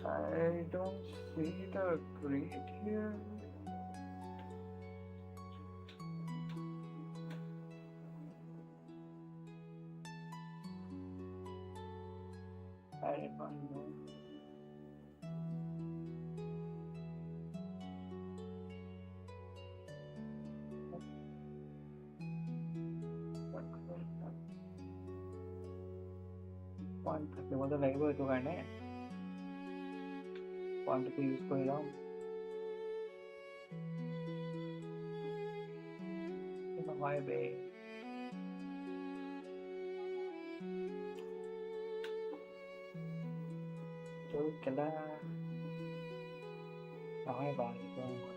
I don't see the grid here. I don't know. Point मतलब लगेगा तो करने point को use करेगा in the highway तो कला कहाँ बाहर को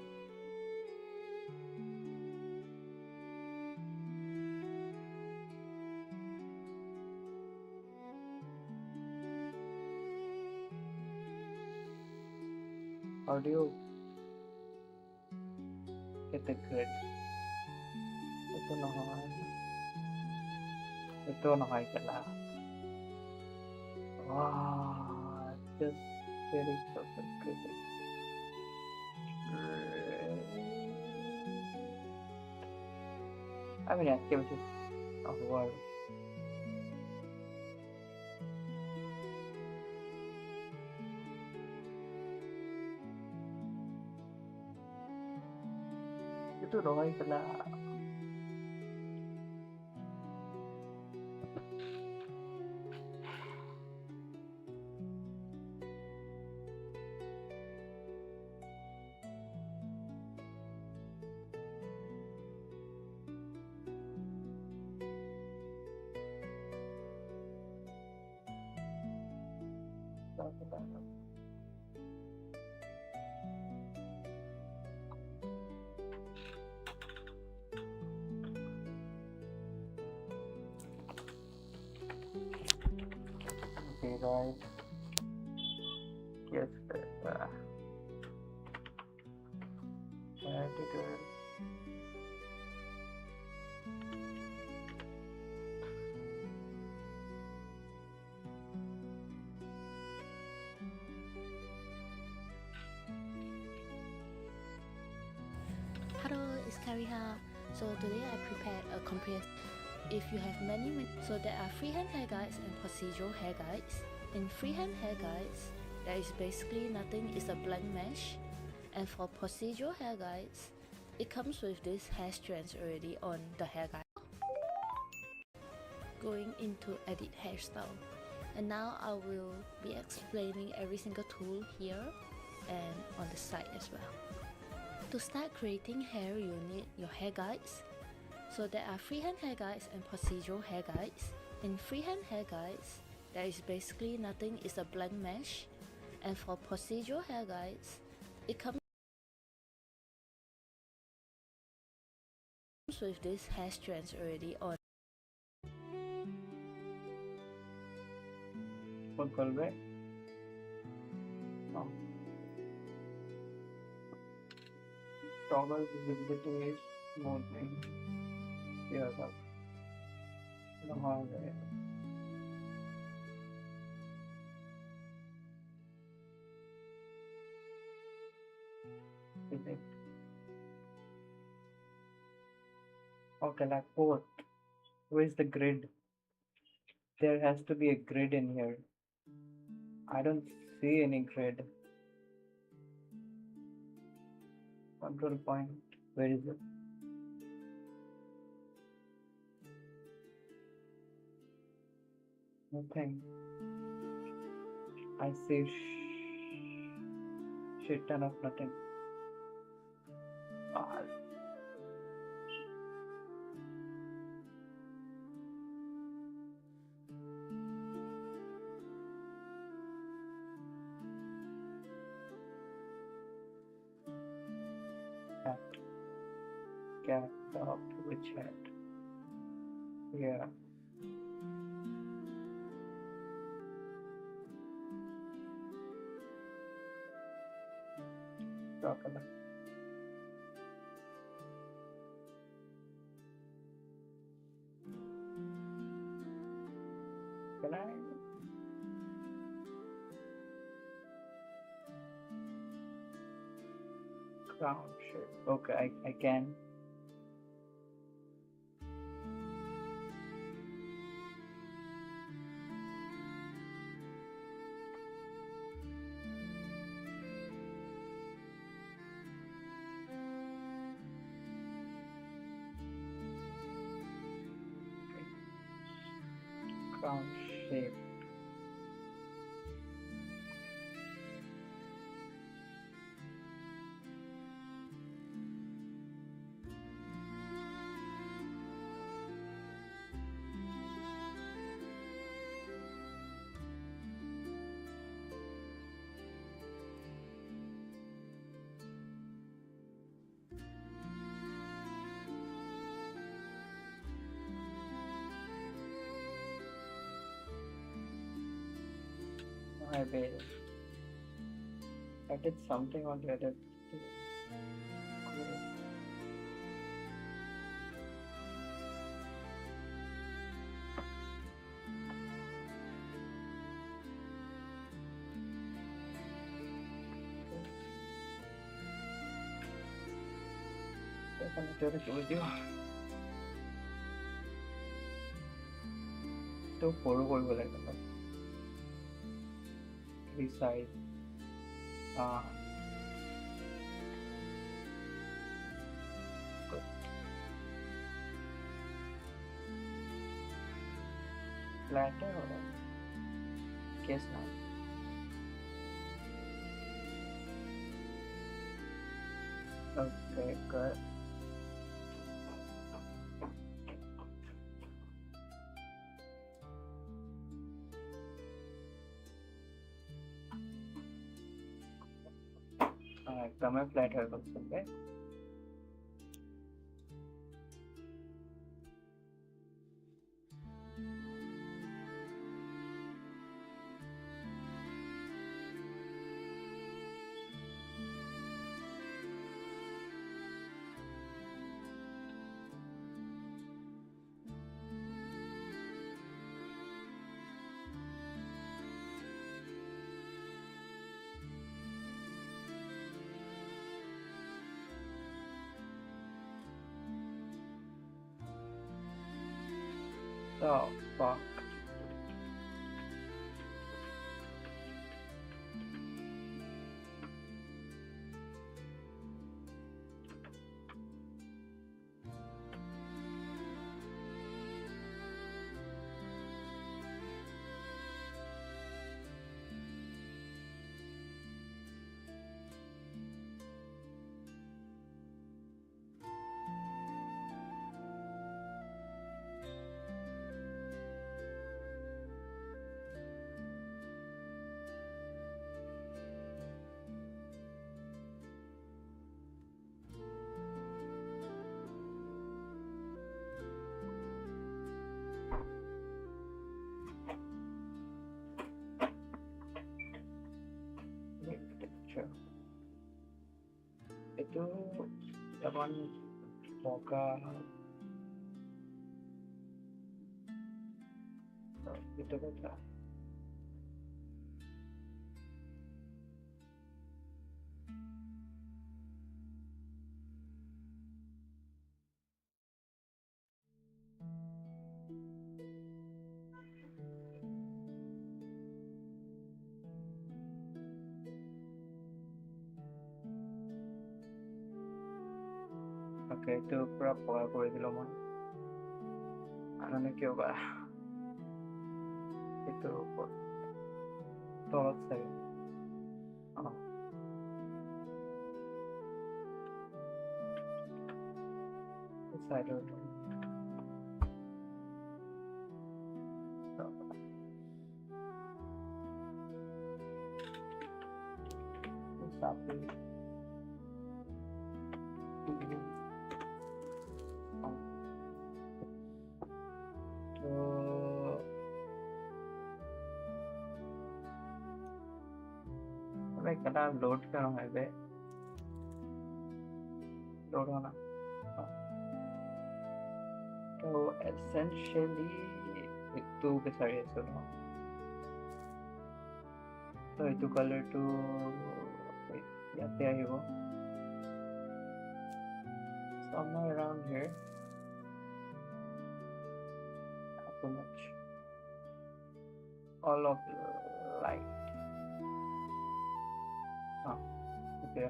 how do you get the grid itu nahai kala wow just very sophisticated I mean activities of world itu nahai kala okay guys yes attitude Hello, it's Kariha. So today I prepared a comprehensive. If you have many, so there are freehand hair guides and procedural hair guides. In freehand hair guides, there is basically nothing. It's a blank mesh, and for procedural hair guides, it comes with this hair strands already on the hair guide. Going into edit hairstyle, and now I will be explaining every single tool here and on the side as well. To start creating hair, you need your hair guides. So there are freehand hair guides and procedural hair guides. In freehand hair guides, there is basically nothing. It's a blank mesh, and for procedural hair guides, it comes with this hair strands already on. what color no toggle visibility is smoothing here up the hallway is it okay like fourth where's the grid there has to be a grid in here I don't see any grid control point where is it nothing I see shit ton of nothing ah, cat dog which hat yeah crocodile can I Crown shape. Okay, I can. Crown shape. I bet I did something on the other. Saya akan video itu follow কৰিব লাগে resize good flatter or guess now okay good एकदमै flat हेर्नु सक्छ the fuck itu kapan moga itu kan okay itu pura pura করে দিল মনে আনানে কিয় বা itu তলত চাগে সাইডৰ Japi तो मैं कदा लोड कर रहा है लोड होना तो essentially itu besar ya sudah so itu color to ইয়াতে আহিব somewhere around here. Not too much. All of light. Oh, okay.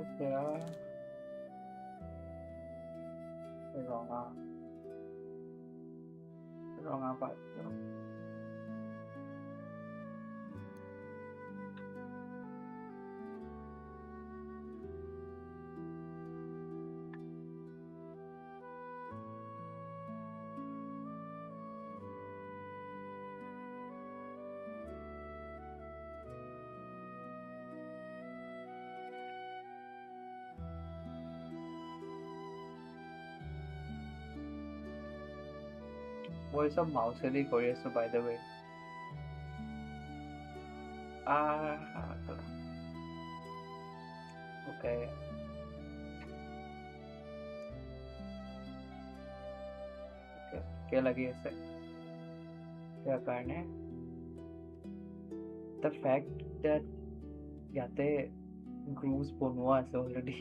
Okay. Wrong part. Voice of mouse Korea, so by the way. Okay. Okay. क्या लगी ऐसे? क्या कारण है? The fact that याते grooves बनवा ऐसे already.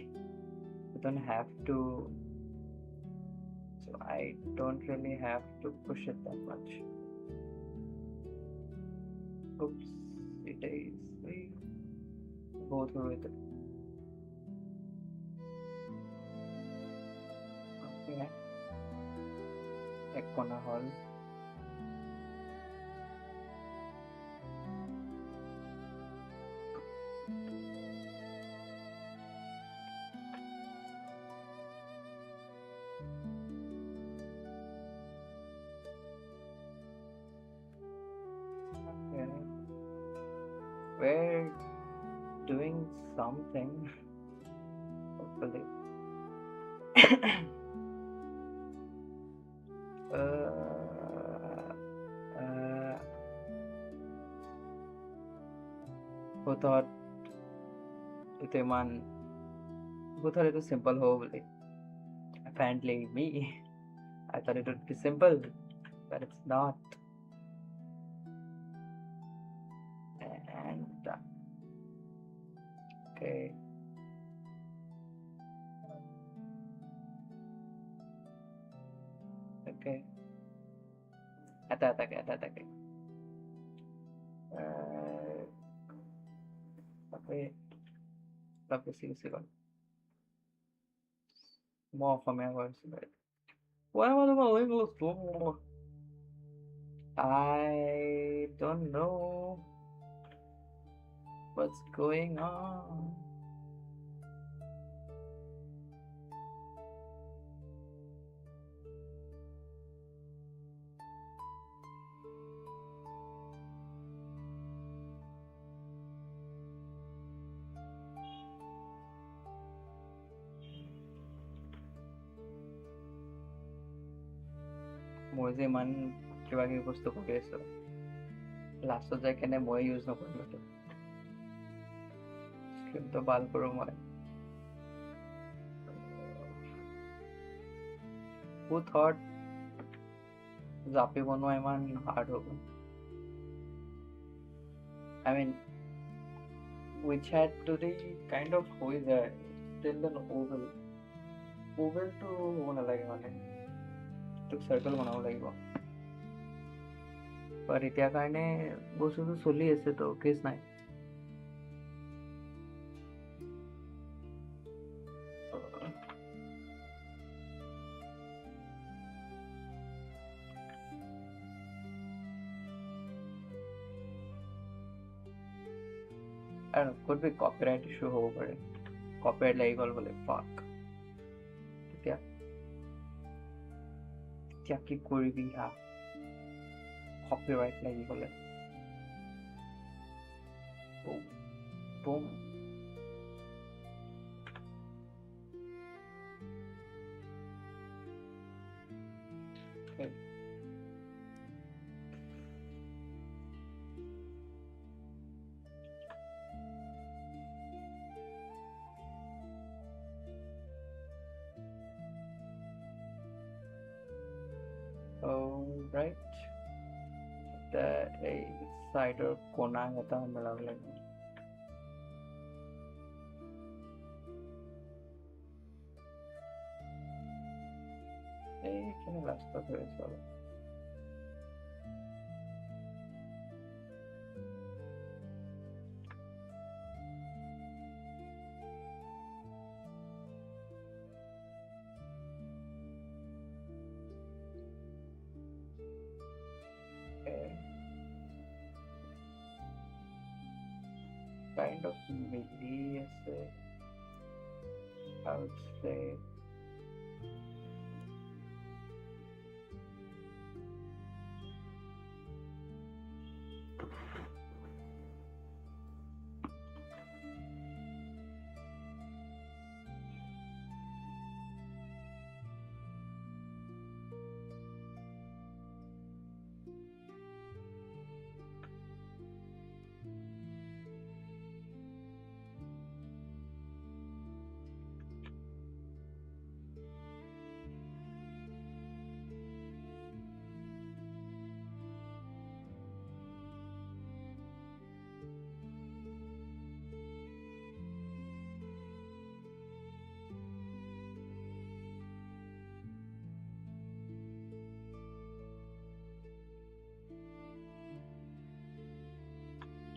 You don't have to. So I don't really have to push it that much. Oops, it is. We go through it. Okay. Ek kona hall. Okay. We're doing something. Hopefully. Who thought it was simple hopefully. Apparently me. I thought it would be simple, but it's not. And okay. Okay. आता के. Okay. See. More for me words. What am I doing? I don't know what's going on. Moje man kiba ki bostu কৰি আছো লাষ্টত যাই কেনে মই use নকৰিম এইটো স্ক্ৰীনটো বাল কৰো মই who thought Japi বনোৱা ইমান hard হ'ব I mean which had to be kind of হৈ যায় still an oval to হ'ব নালাগে মানে तो सर्कल बनाव লাগিব पर এতিয়া কাৰণে বস্তুটো চলি আছে তো কেছ নাই I don't know, could be copyright issue হ'ব পাৰে copyright লাগি গ'ল বোলে fuck এতিয়া কি কৰিবি হা copyright লাগি গ'লে boom okay right. The a cider kona hata milag lagi. Kini last pa to is all. Kind of meaty, I would say.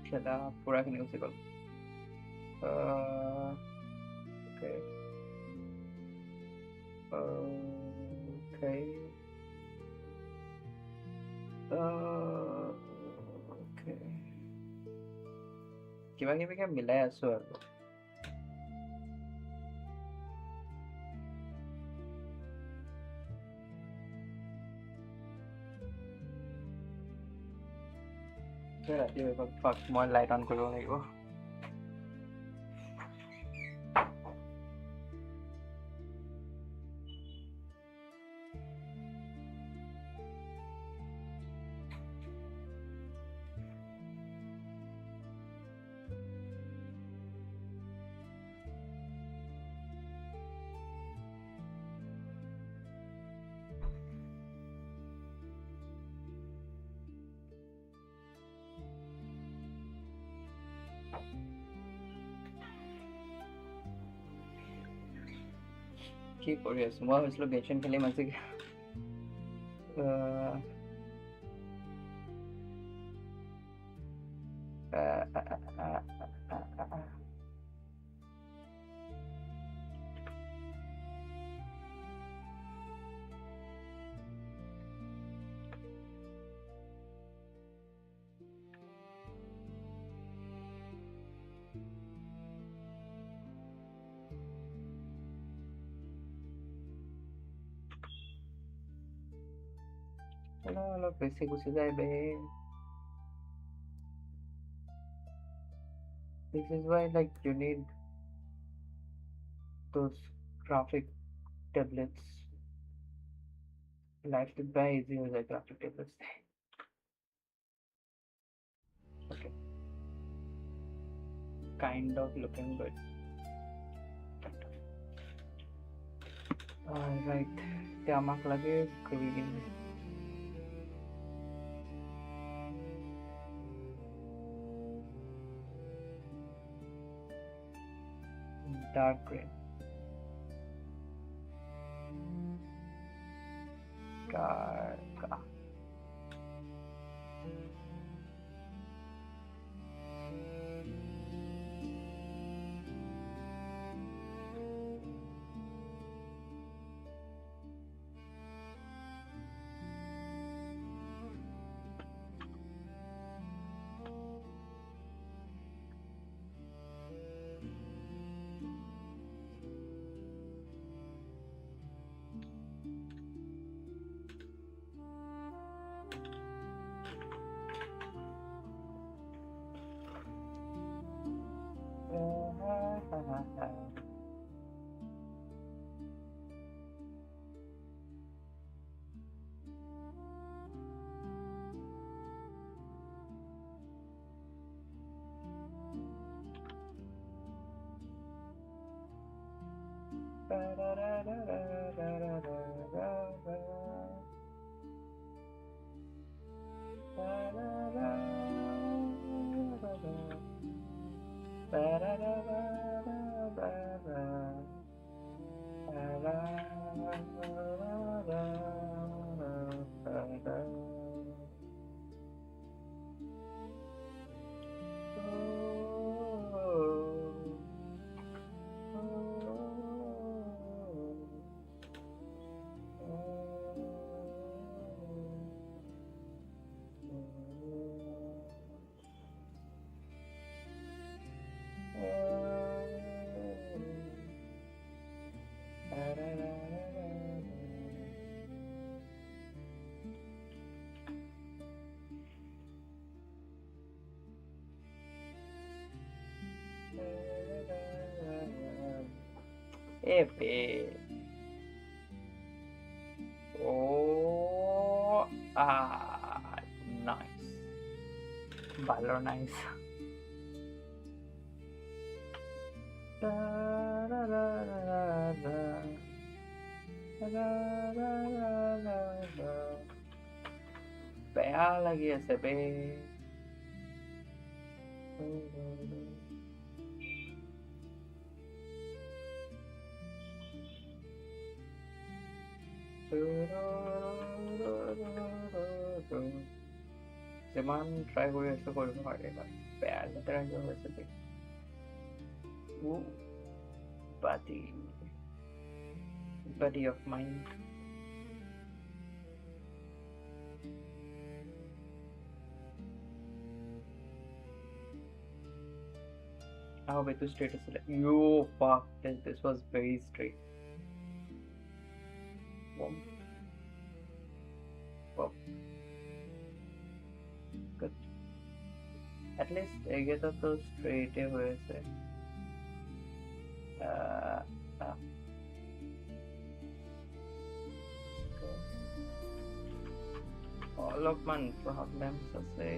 Chada pura kini usi kol. Okay. Okay. Okay. Kiba kan milai asu aru. Rati fuck more light on koro lagibo. কি কৰি আছো মই ভাবিছিলো গেমছন খেলিম আজি অলপ বেছি Gucci যায় বে this is why like you need those graphic tablets life to buy easy हो जाए graphic tablets okay kind of looking good right ते आमाक लगे green dark green dark babe. Oh, nice. Baller nice. Da, da, da, da, da. Da, da, da, da, da. Beya lagi আছে বে যিমান try কৰি আছো কৰিব নোৱাৰি বেয়া লেতেৰা হৈছে বে buddy buddy of mine how way to straight is yo fuck this was very straight wow. Wow. Good at least এগেটা তো স্ট্রেটে হয়েছে অলপমান problems আছে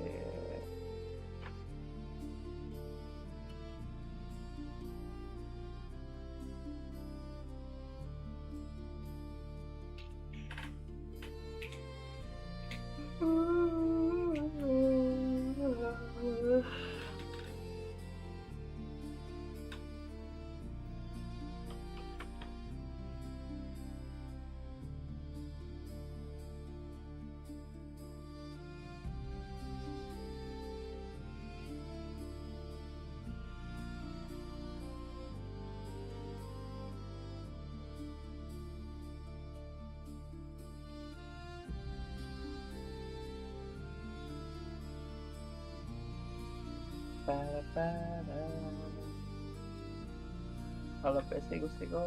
Kalau PC gusti ko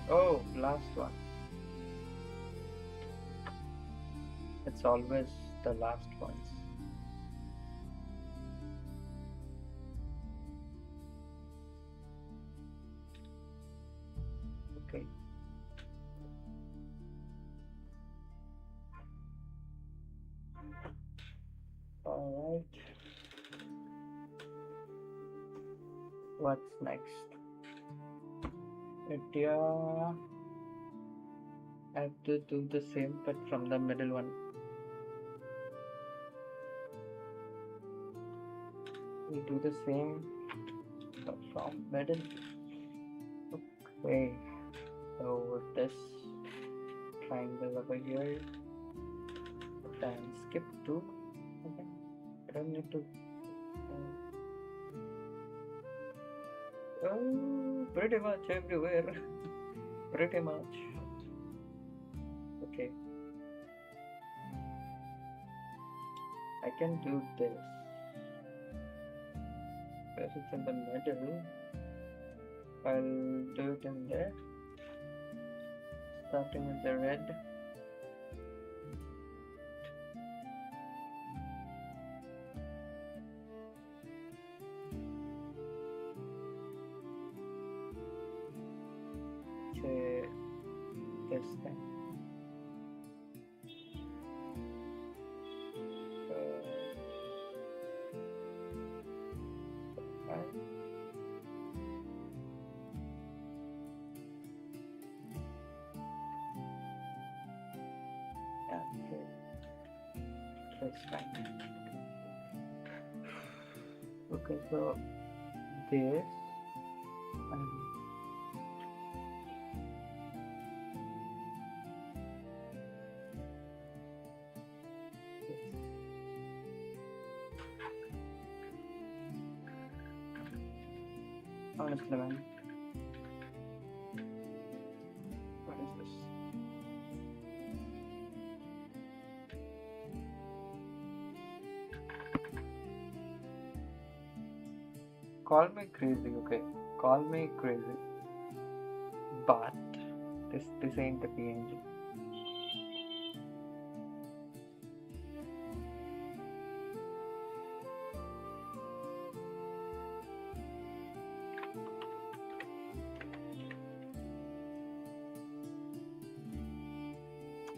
oh last one it's always the last ones okay all right what's next India I have to do the same but from the middle one we do the same but from middle okay so this triangle over here then skip to okay I don't need to oh pretty much everywhere pretty much okay I can do this where it's in the middle I'll do it in there starting with the red this thing okay so this and honestly man what is this call me crazy, okay? Call me crazy. But this ain't the PNG.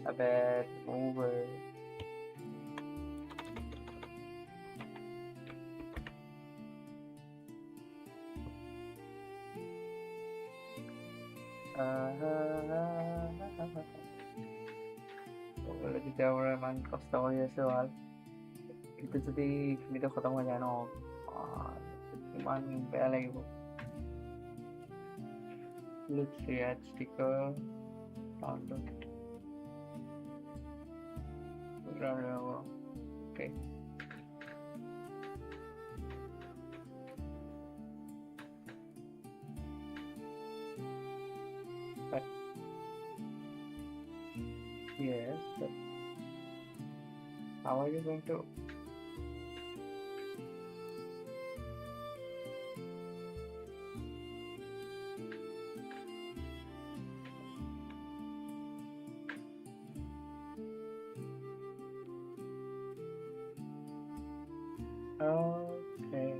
A bad over. যেতিয়া ইমান কষ্ট কৰি আছো আৰু এইটো যদি এইখিনিতে খতম হৈ যায় ন ইমান বেয়া লাগিব Let's see, add sticker download. Okay. But yes, but how are you going to? Okay.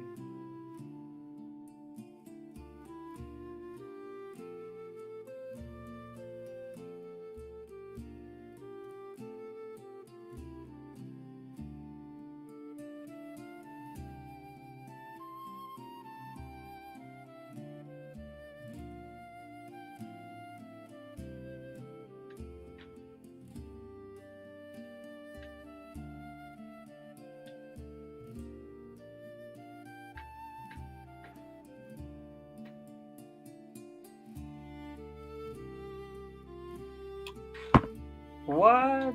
What?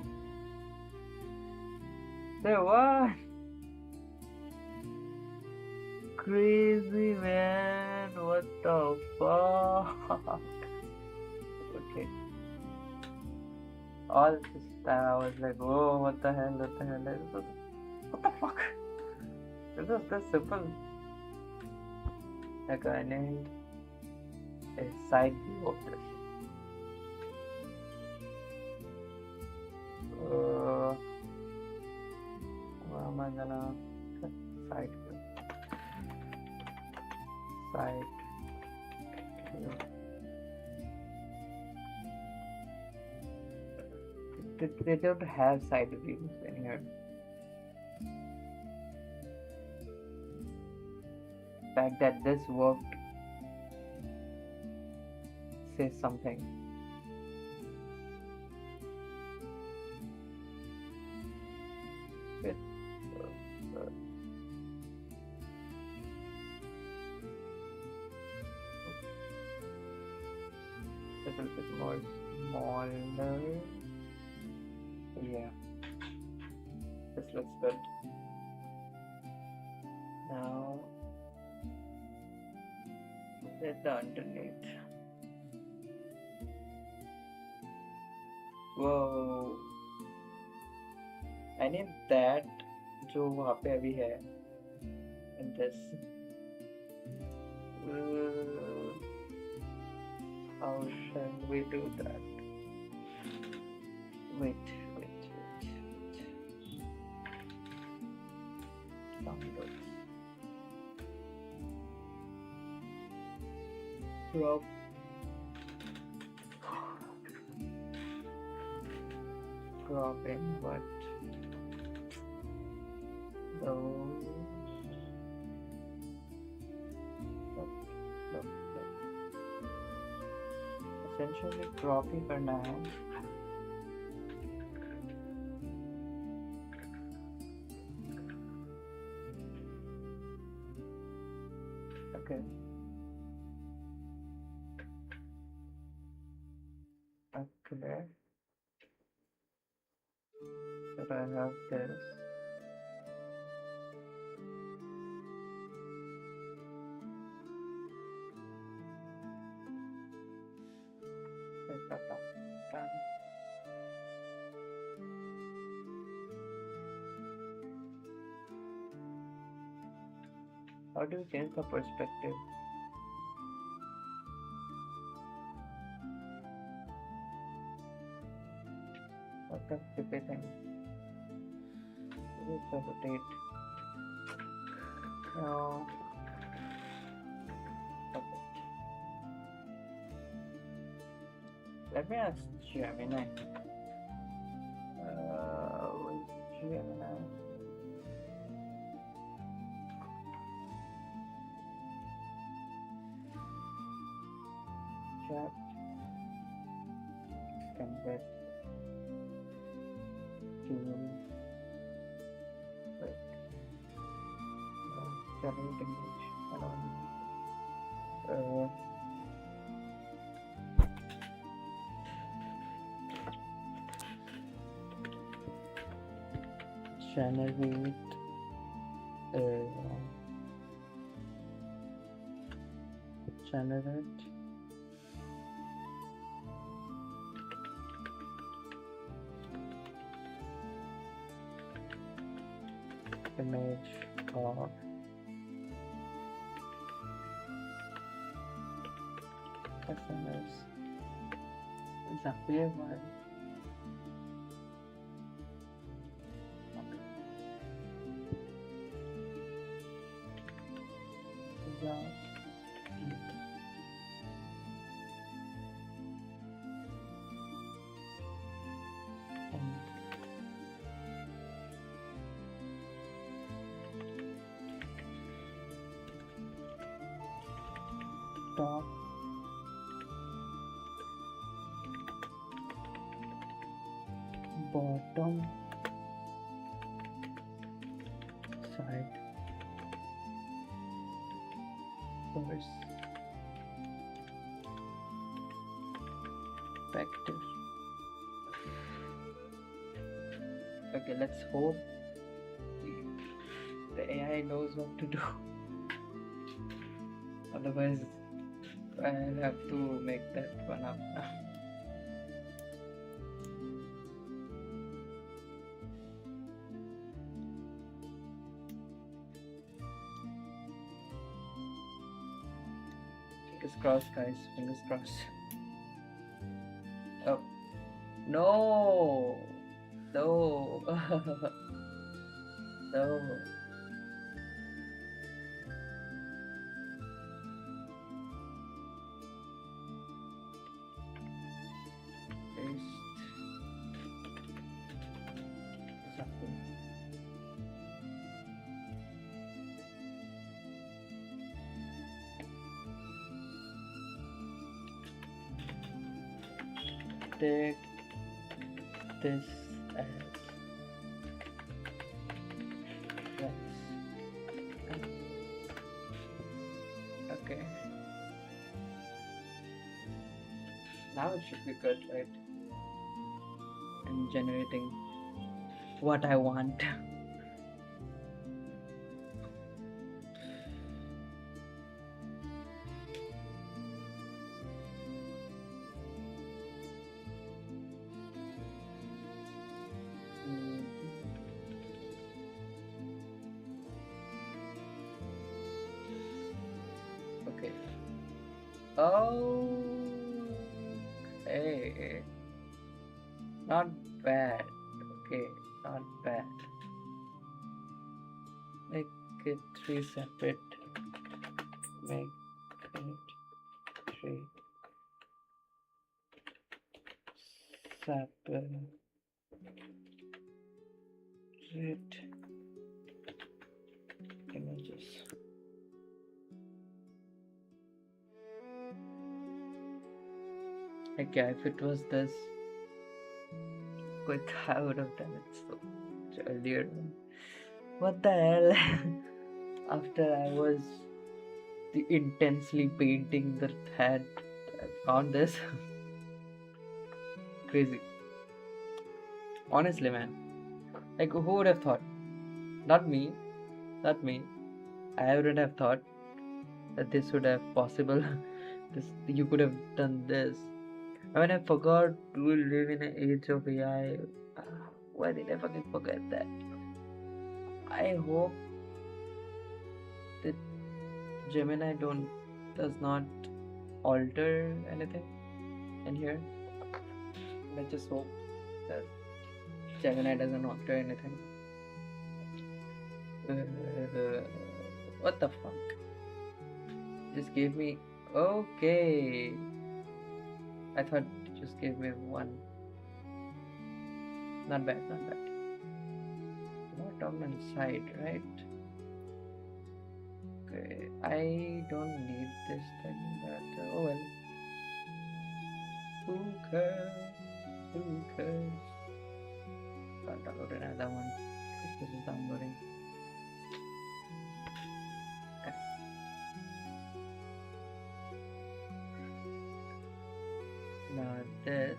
Say what? Crazy man, what the fuck? Okay. All this time I was like, whoa, what the hell, what the hell? What the fuck? This was this simple. Like I need a side view of this. Where am I gonna cut side view? Side view. They don't have side views in here. The fact that this worked says something. A little bit more smaller. Yeah, this looks good. Now let the underneath. Whoa, I need that जो वहाँ पे अभी है and this. How shall we do that? Wait. Downloads. Drop. Drop in what? Those. Essentially copy करना है okay so I have this done. How do you change the perspective? What the flippy thing? Let's rotate. No. Okay. Let me ask Gemini. Where's Gemini? Chat. Convert to wait. No, generate image. I don't know. Generate generate image or SMS Japi one. Top bottom side perspective. Okay, let's hope the AI knows what to do. Otherwise, I'll have to make that one up now. Fingers crossed, guys. Fingers crossed. Oh. No! No! No. Paste. Exactly. Take this as reference. Okay. Now it should be good, right? I'm generating what I want. Okay. Oh, okay. Not bad. Okay, not bad. Make it 3 separate. Make it 3 separate images. Okay, if it was this quick, I would have done it so much earlier. What the hell? After I was intensely painting the head, I found this. Crazy. Honestly, man. Like, who would have thought? Not me. Not me. I wouldn't have thought that this would have possible. You could have done this. I mean, I forgot we live in an age of AI. Why did I fucking forget that? I hope that Gemini does not alter anything in here. Let's just hope that Gemini doesn't alter anything. What the fuck? Just gave me. Okay. I thought it just gave me one. Not bad, not bad. Bottom and side, right? Okay. I don't need this thing, but oh well. Who cares? Who cares? Can't download another one. This is downloading. Okay. Now this.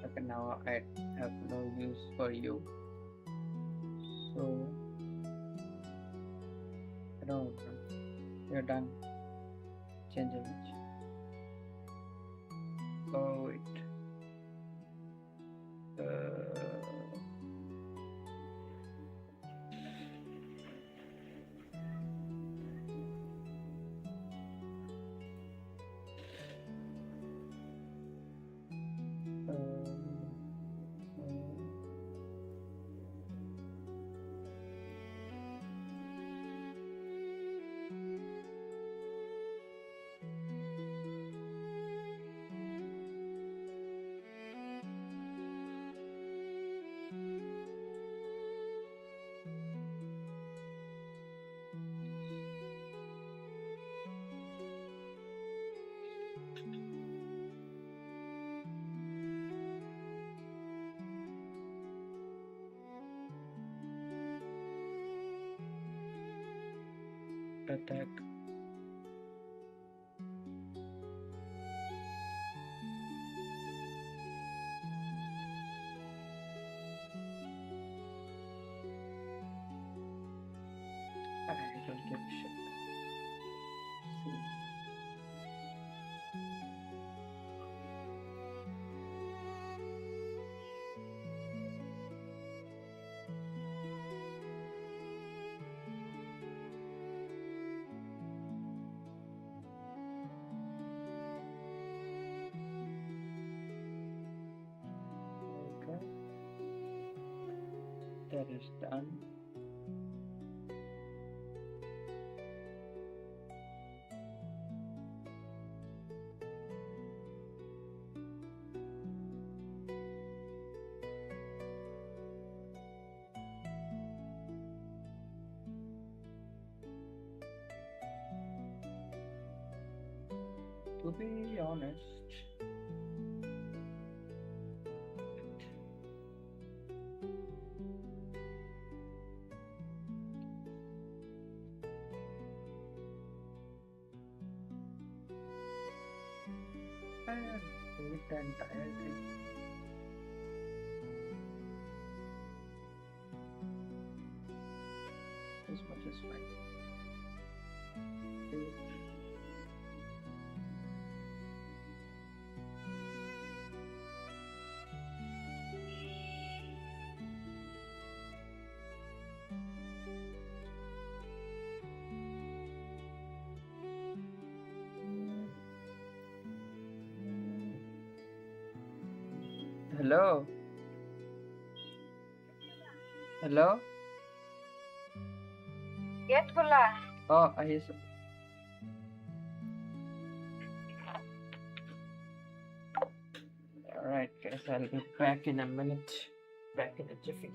Okay, now I have no use for you. So I don't know. You're done. Change image. Oh wait. Attack. I don't give a shit. See. Okay. That is done. To be honest, I hate the entire thing. This much is fine. Okay. Hello? Hello? Yes, bola. Oh, I hear some. Alright, guys, I'll be back in a minute. Back in a jiffy.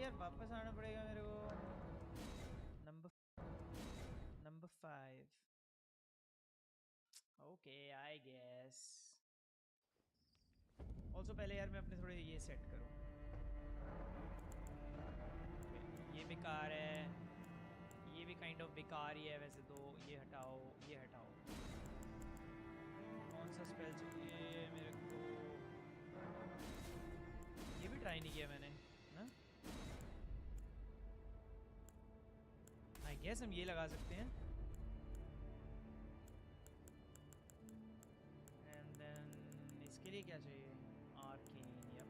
यार वापस आना पड़ेगा मेरे को. Number 5. Okay, I guess. Also पहले यार मैं अपने थोड़े ये सेट करूँ. ये बेकार है. ये भी काइंड ऑफ बेकार ही है वैसे तो. ये हटाओ, ये हटाओ. कौन सा स्पेल चाहिए मेरे को? ये भी ट्राई नहीं किया मैंने ना. आई गेस हम ये लगा सकते हैं. एंड देन इसके लिए क्या चाहिए? आर्केन. यप.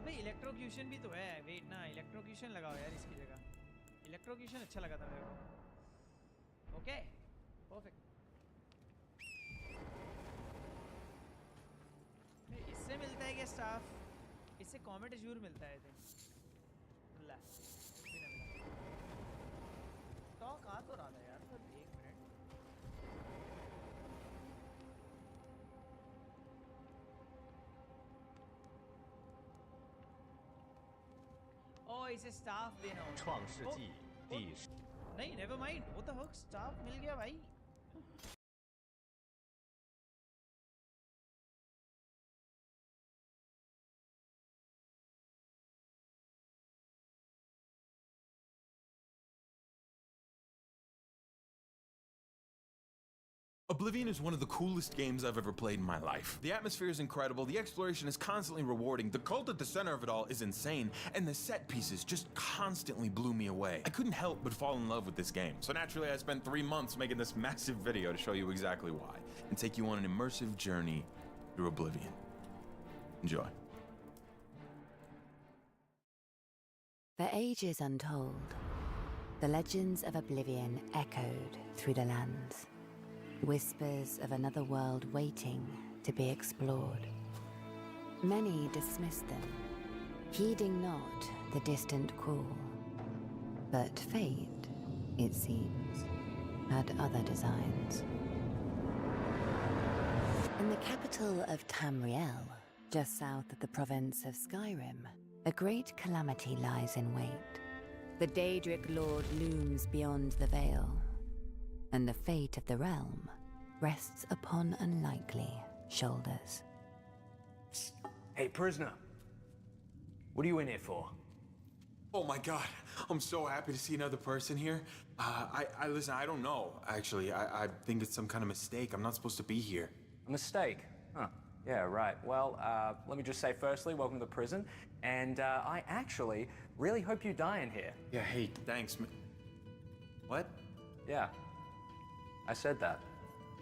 अबे इलेक्ट्रोक्यूशन भी तो है. वेट ना, इलेक्ट्रोक्यूशन लगाओ यार इसकी जगह. इलेक्ट्रोक्यूशन अच्छा लगा था मेरे को. Okay perfect. इससे मिलता है क्या स्टाफ? इससे कॉमेट एज्यूर मिलता है. ला बिना मिला स्टॉक आ तो रहा था यार. तो 1 मिनट. ओ इसे स्टाफ देना होगा. 创世纪第नहीं नेवर माइंड. वो तो हक स्टाफ मिल गया भाई. Oblivion is one of the coolest games I've ever played in my life. The atmosphere is incredible, the exploration is constantly rewarding, the cult at the center of it all is insane, and the set pieces just constantly blew me away. I couldn't help but fall in love with this game, so naturally I spent 3 months making this massive video to show you exactly why, and take you on an immersive journey through Oblivion. Enjoy. For ages untold, the legends of Oblivion echoed through the lands. Whispers of another world waiting to be explored. Many dismissed them, heeding not the distant call. But fate, it seems, had other designs. In the capital of Tamriel, just south of the province of Skyrim, a great calamity lies in wait. The Daedric Lord looms beyond the veil, and the fate of the realm rests upon unlikely shoulders. Hey, prisoner. What are you in here for? Oh my god, I'm so happy to see another person here. Listen, I don't know, actually. I think it's some kind of mistake. I'm not supposed to be here. A mistake? Huh. Yeah, right. Well, let me just say firstly, welcome to the prison. And I actually really hope you die in here. Yeah, hey, thanks, What? Yeah, I said that.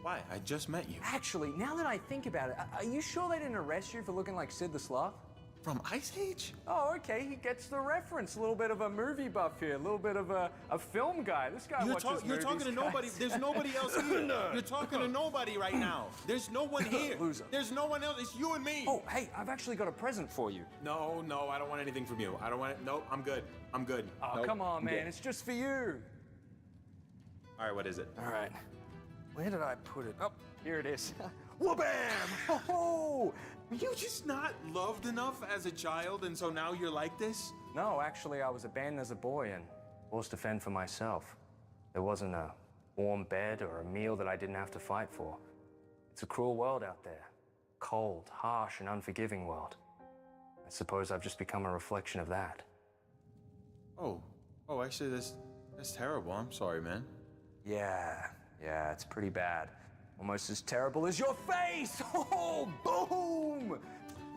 Why? I just met you. Actually, now that I think about it, are you sure they didn't arrest you for looking like Sid the Sloth? From Ice Age? Oh, okay, he gets the reference. A little bit of a movie buff here, a little bit of a film guy. This guy watches movies. You're talking to nobody. There's nobody else here. You're talking to nobody right now. There's no one here. Loser. There's no one else. It's you and me. Oh, hey, I've actually got a present for you. No, I don't want anything from you. I don't want it. Nope, I'm good. I'm good. Oh, Nope, come on, I'm man. good. It's just for you. All right, what is it? All right. Where did I put it? Oh, here it is. Wha-bam! Oh! Were you just not loved enough as a child, and so now you're like this? No, actually, I was abandoned as a boy and forced to fend for myself. There wasn't a warm bed or a meal that I didn't have to fight for. It's a cruel world out there. Cold, harsh, and unforgiving world. I suppose I've just become a reflection of that. Oh, actually, that's terrible. I'm sorry, man. Yeah, it's pretty bad. Almost as terrible as your face! Oh, boom!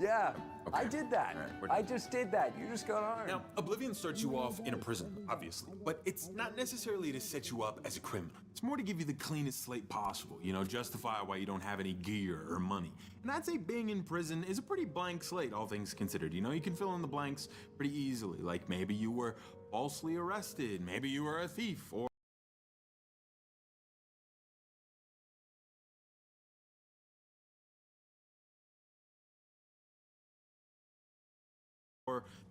Yeah, Okay. I did that. All right, we're I done. just did that. You just got home. Now, Oblivion starts you off in a prison, obviously. But it's not necessarily to set you up as a criminal. It's more to give you the cleanest slate possible, justify why you don't have any gear or money. And I'd say being in prison is a pretty blank slate, all things considered. You can fill in the blanks pretty easily. Like maybe you were falsely arrested, maybe you were a thief, or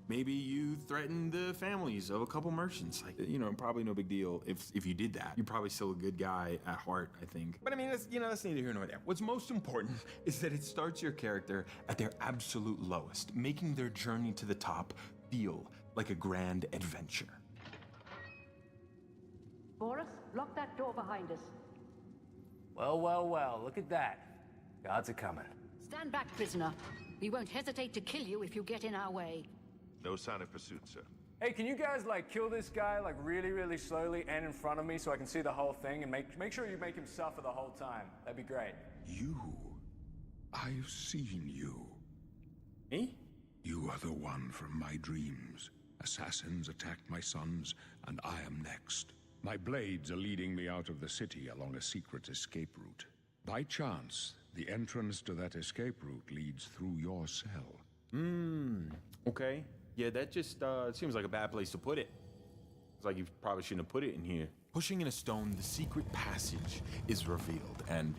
maybe you threatened the families of a couple merchants. Like, you know, probably no big deal if you did that. You're probably still a good guy at heart, I think. But I mean, that's neither here nor there. What's most important is that it starts your character at their absolute lowest, making their journey to the top feel like a grand adventure. Boris, lock that door behind us. Well, well, well, look at that. Guards are coming. Stand back, prisoner. We won't hesitate to kill you if you get in our way. No sign of pursuit, sir. Hey, can you guys, like, kill this guy, like, really, really slowly and in front of me so I can see the whole thing, and make sure you make him suffer the whole time? That'd be great. You? I've seen you. Me? You are the one from my dreams. Assassins attacked my sons, and I am next. My blades are leading me out of the city along a secret escape route. By chance, the entrance to that escape route leads through your cell. Okay. Yeah, that just seems like a bad place to put it. It's like you probably shouldn't have put it in here. Pushing in a stone, the secret passage is revealed, and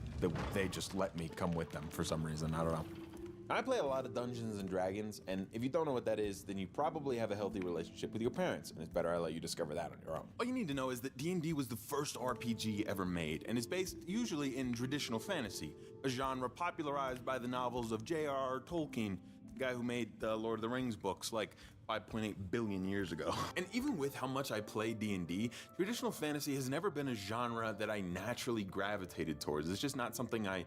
they just let me come with them for some reason. I don't know. I play a lot of Dungeons and Dragons, and if you don't know what that is, then you probably have a healthy relationship with your parents, and it's better I let you discover that on your own. All you need to know is that D&D was the first RPG ever made, and is based usually in traditional fantasy, a genre popularized by the novels of J.R.R. Tolkien, the guy who made the Lord of the Rings books like 5.8 billion years ago. And even with how much I play D&D, traditional fantasy has never been a genre that I naturally gravitated towards. It's just not something I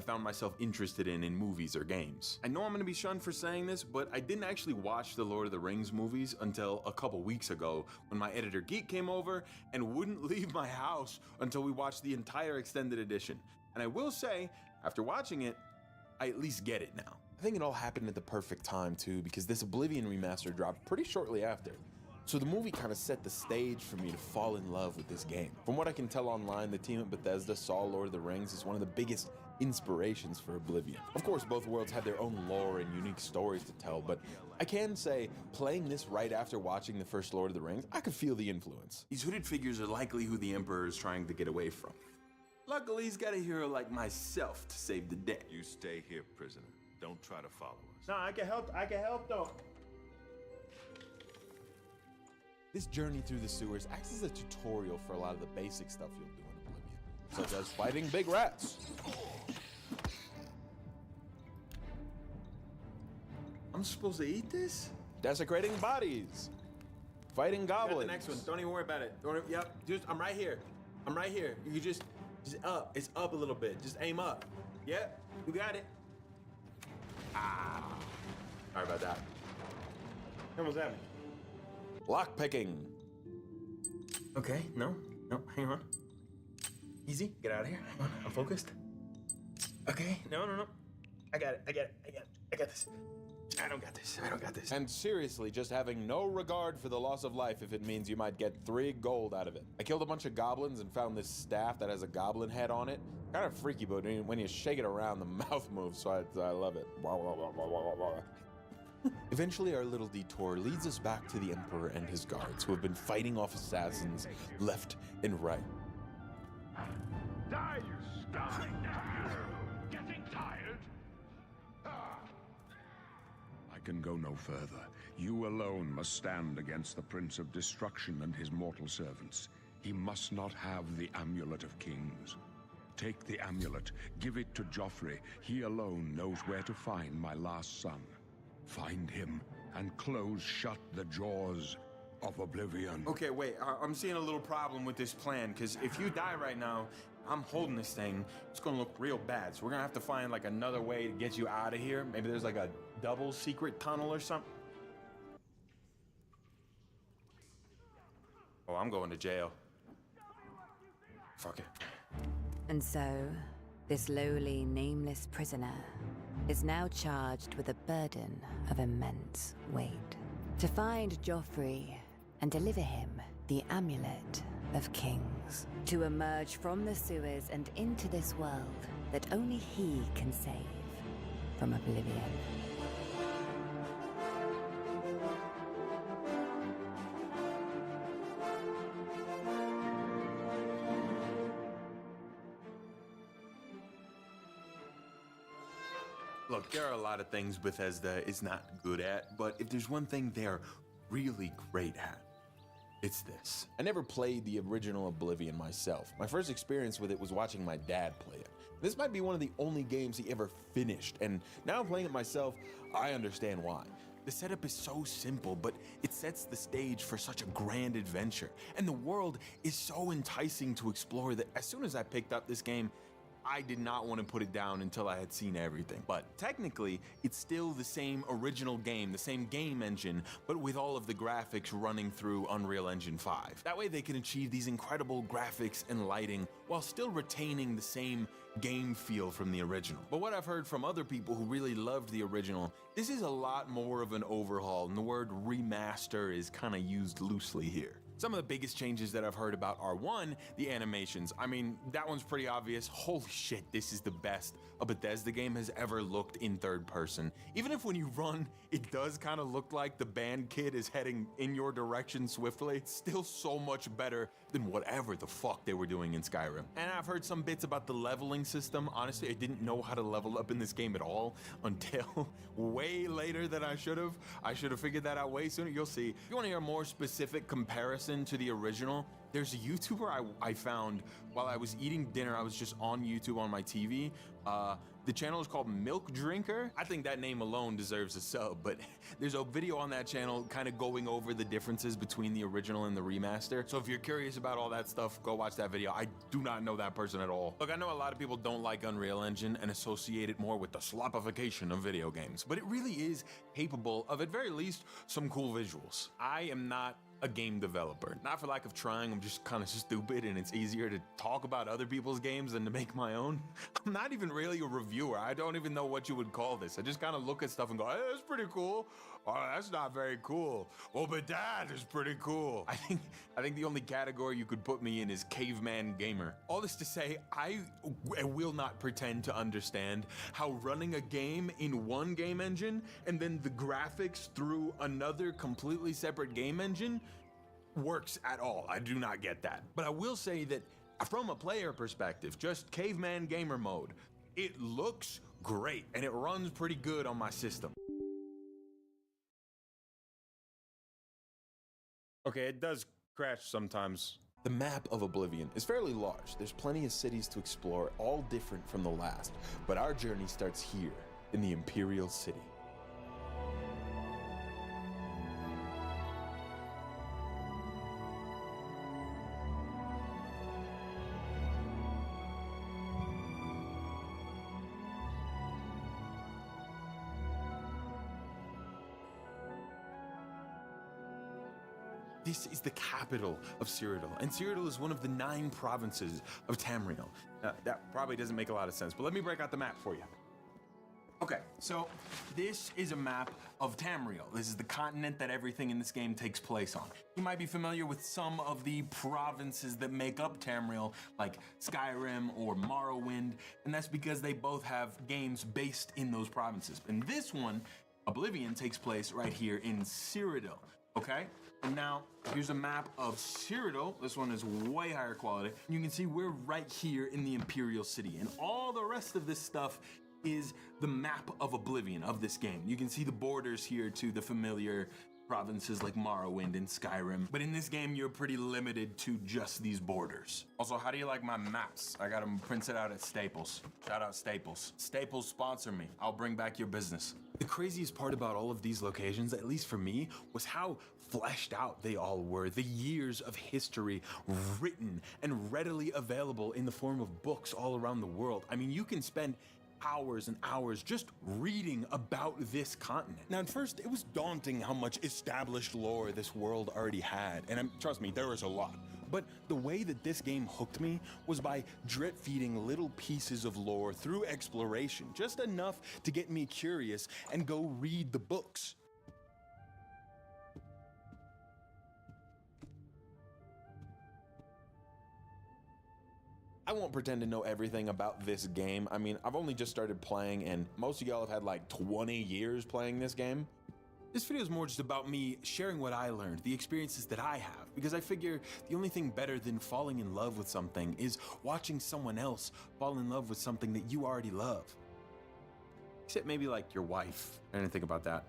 found myself interested in movies or games. I know I'm gonna be shunned for saying this, but I didn't actually watch the Lord of the Rings movies until a couple weeks ago when my editor Geek came over and wouldn't leave my house until we watched the entire extended edition. And I will say, after watching it, I at least get it now. I think it all happened at the perfect time too, because this Oblivion remaster dropped pretty shortly after. So the movie kind of set the stage for me to fall in love with this game. From what I can tell online, the team at Bethesda saw Lord of the Rings as one of the biggest inspirations for Oblivion. Of course, both worlds have their own lore and unique stories to tell, but I can say, playing this right after watching the first Lord of the Rings, I could feel the influence. These hooded figures are likely who the Emperor is trying to get away from. Luckily, he's got a hero like myself to save the day. You stay here, prisoner. Don't try to follow us. No, I can help though. This journey through the sewers acts as a tutorial for a lot of the basic stuff you'll do in Oblivion, such as fighting big rats. I'm supposed to eat this? Desecrating bodies. Fighting goblins. The next one, don't even worry about it. Yep, I'm right here. I'm right here. You can just up. It's up a little bit. Just aim up. Yep, you got it. Ah. Sorry about that. What was that? Lock picking. Okay, no, hang on. Easy, get out of here. Hang on, I'm focused. Okay, no. I got it. I got this. I don't got this. And seriously, just having no regard for the loss of life if it means you might get 3 gold out of it. I killed a bunch of goblins and found this staff that has a goblin head on it. Kind of freaky, but when you shake it around, the mouth moves, so I love it. Eventually, our little detour leads us back to the Emperor and his guards, who have been fighting off assassins left and right. Die, you scum! Getting tired? I can go no further. You alone must stand against the Prince of Destruction and his mortal servants. He must not have the Amulet of Kings. Take the amulet, give it to Joffrey. He alone knows where to find my last son. Find him and close shut the jaws of Oblivion. Okay, wait, I'm seeing a little problem with this plan, because if you die right now, I'm holding this thing, it's gonna look real bad. So we're gonna have to find like another way to get you out of here. Maybe there's like a double secret tunnel or something. Oh, I'm going to jail. Fuck it. And so, this lowly, nameless prisoner is now charged with a burden of immense weight. To find Joffrey and deliver him the Amulet of Kings. To emerge from the sewers and into this world that only he can save from Oblivion. Look, there are a lot of things Bethesda is not good at, but if there's one thing they're really great at, it's this. I never played the original Oblivion myself. My first experience with it was watching my dad play it. This might be one of the only games he ever finished, and now playing it myself, I understand why. The setup is so simple, but it sets the stage for such a grand adventure, and the world is so enticing to explore that as soon as I picked up this game, I did not want to put it down until I had seen everything. But technically, it's still the same original game, the same game engine, but with all of the graphics running through Unreal Engine 5. That way they can achieve these incredible graphics and lighting while still retaining the same game feel from the original. But what I've heard from other people who really loved the original, this is a lot more of an overhaul, and the word remaster is kind of used loosely here. Some of the biggest changes that I've heard about are, one, the animations. I mean, that one's pretty obvious. Holy shit, this is the best a Bethesda game has ever looked in third person. Even if when you run, it does kind of look like the band kid is heading in your direction swiftly, it's still so much better than whatever the fuck they were doing in Skyrim. And I've heard some bits about the leveling system. Honestly, I didn't know how to level up in this game at all until way later than I should have. I should have figured that out way sooner. You'll see. If you want to hear a more specific comparison to the original, there's a YouTuber I found while I was eating dinner. I was just on YouTube on my TV. The channel is called Milk Drinker. I think that name alone deserves a sub, but there's a video on that channel kind of going over the differences between the original and the remaster. So if you're curious about all that stuff, go watch that video. I do not know that person at all. Look, I know a lot of people don't like Unreal Engine and associate it more with the slopification of video games, but it really is capable of, at very least, some cool visuals. I am not a game developer. Not for lack of trying, I'm just kind of stupid and it's easier to talk about other people's games than to make my own. I'm not even really a reviewer. I don't even know what you would call this. I just kind of look at stuff and go, hey, that's pretty cool. Oh, that's not very cool. Oh, but that is pretty cool. I think the only category you could put me in is caveman gamer. All this to say, I will not pretend to understand how running a game in one game engine and then the graphics through another completely separate game engine works at all. I do not get that. But I will say that from a player perspective, just caveman gamer mode, it looks great and it runs pretty good on my system. Okay, it does crash sometimes. The map of Oblivion is fairly large. There's plenty of cities to explore, all different from the last. But our journey starts here, in the Imperial City. This is the capital of Cyrodiil, and Cyrodiil is one of the 9 provinces of Tamriel. That probably doesn't make a lot of sense, but let me break out the map for you. Okay, so this is a map of Tamriel. This is the continent that everything in this game takes place on. You might be familiar with some of the provinces that make up Tamriel, like Skyrim or Morrowind, and that's because they both have games based in those provinces. And this one, Oblivion, takes place right here in Cyrodiil, okay? And now, here's a map of Cyrodiil. This one is way higher quality. You can see we're right here in the Imperial City, and all the rest of this stuff is the map of Oblivion, of this game. You can see the borders here to the familiar provinces like Morrowind and Skyrim. But in this game, you're pretty limited to just these borders. Also, how do you like my maps? I got them printed out at Staples. Shout out Staples. Staples sponsor me. I'll bring back your business. The craziest part about all of these locations, at least for me, was how fleshed out they all were. The years of history written and readily available in the form of books all around the world. I mean, you can spend hours and hours just reading about this continent. Now, at first, it was daunting how much established lore this world already had, and trust me, there is a lot. But the way that this game hooked me was by drip-feeding little pieces of lore through exploration, just enough to get me curious and go read the books. I won't pretend to know everything about this game. I mean, I've only just started playing, and most of y'all have had like 20 years playing this game. This video is more just about me sharing what I learned, the experiences that I have, because I figure the only thing better than falling in love with something is watching someone else fall in love with something that you already love. Except maybe like your wife. I didn't think about that.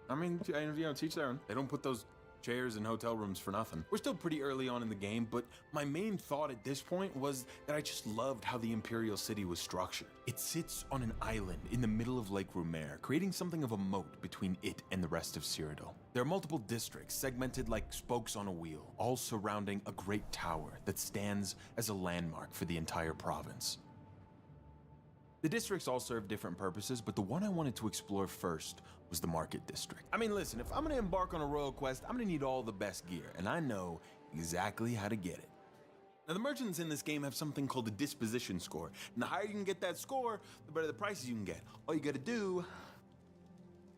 I mean, you know, teach their own. They don't put those chairs in hotel rooms for nothing. We're still pretty early on in the game, but my main thought at this point was that I just loved how the Imperial City was structured. It sits on an island in the middle of Lake Rumer, creating something of a moat between it and the rest of Cyrodiil. There are multiple districts segmented like spokes on a wheel, all surrounding a great tower that stands as a landmark for the entire province. The districts all serve different purposes, but the one I wanted to explore first was the market district. I mean, listen, if I'm gonna embark on a royal quest, I'm gonna need all the best gear, and I know exactly how to get it. Now, the merchants in this game have something called a disposition score, and the higher you can get that score, the better the prices you can get. All you gotta do,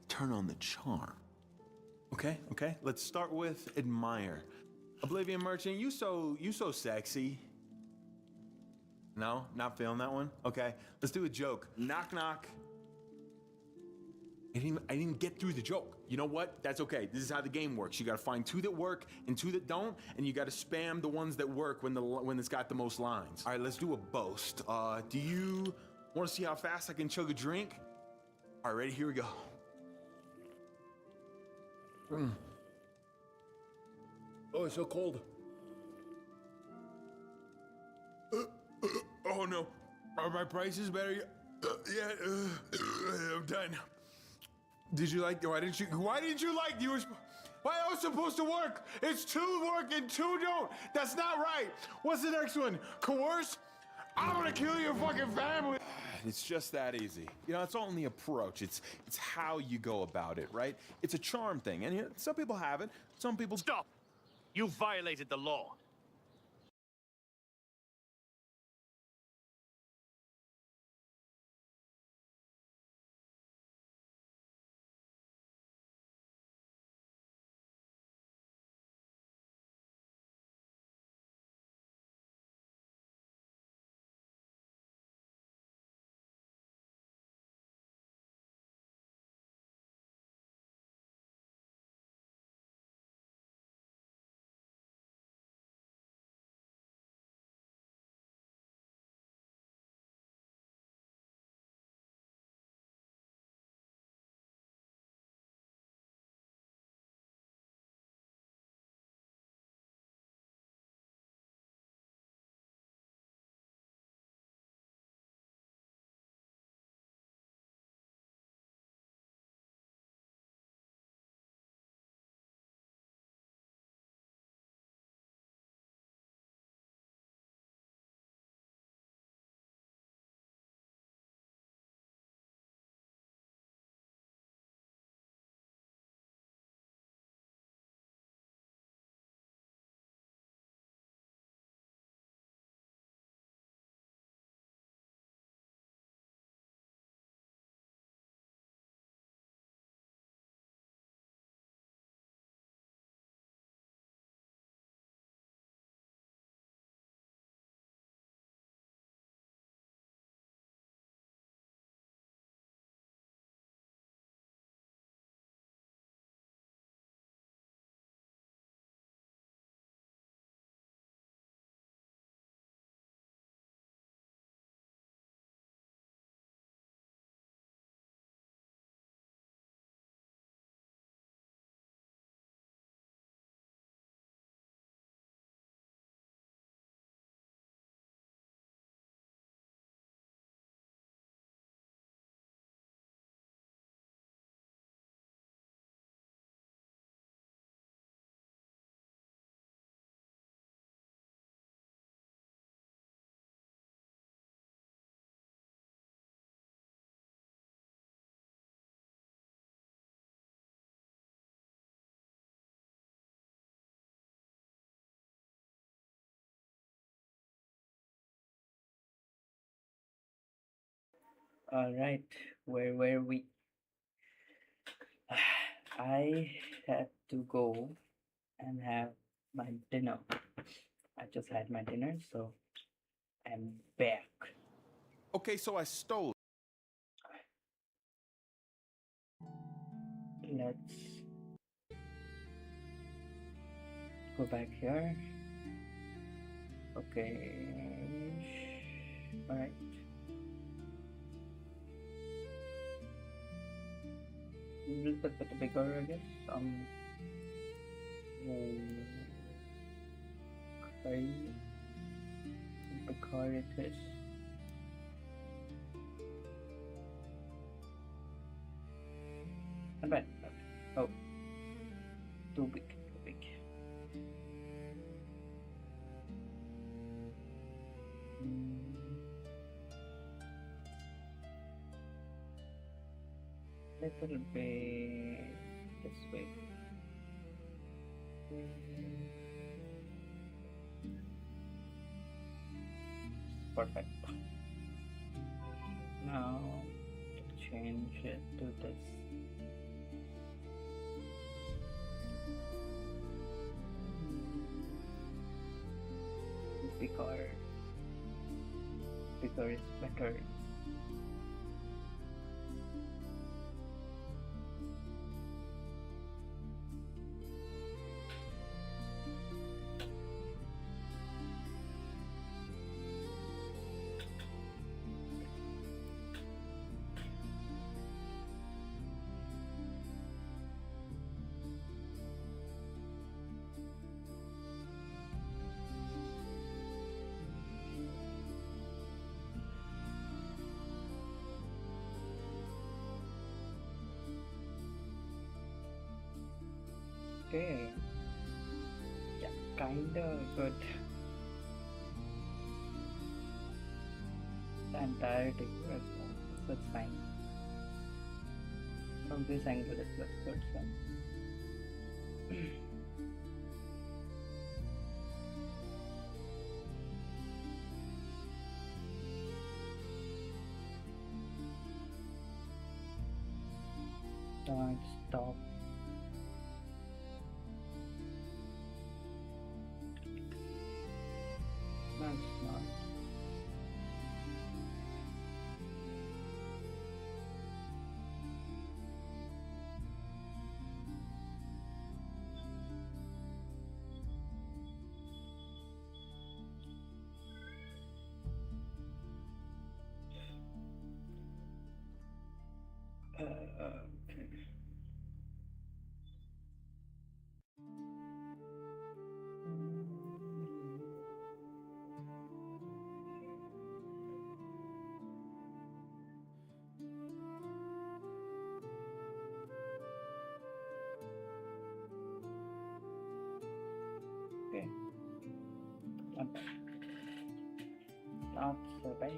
turn on the charm. Okay, let's start with admire. Oblivion merchant, you so sexy. No? Not feeling that one? Okay, let's do a joke. Knock, knock. I didn't get through the joke. You know what? That's okay. This is how the game works. You gotta find two that work and two that don't, and you gotta spam the ones that work when it's got the most lines. All right, let's do a boast. Do you wanna see how fast I can chug a drink? All right, ready? Here we go. Oh, it's so cold. Oh no, are my prices better? Yeah, I'm done. Did you like? Why didn't you like? Why I was supposed to work? It's two work and two don't. That's not right. What's the next one? Coerce? I'm gonna kill your fucking family. It's just that easy. You know, it's all in the approach. It's how you go about it, right? It's a charm thing, and you know, some people have it. Some people Stop! You violated the law. All right, where were we? I had to go and have my dinner. I just had my dinner, so I'm back. Okay, so I stole. Let's go back here. Okay. All right. little bit bigger, I guess. Okay, bigger it is. Not bad. Not bad. Oh, too big, too big. Little bit this way. Perfect. Now change it to this. Bigger is better. Okay. Yeah, kinda good. The entirety as well. That's fine. From this angle it looks good, so. Don't stop. No, it's not. Okay. Okay. Not bad. Not so bad.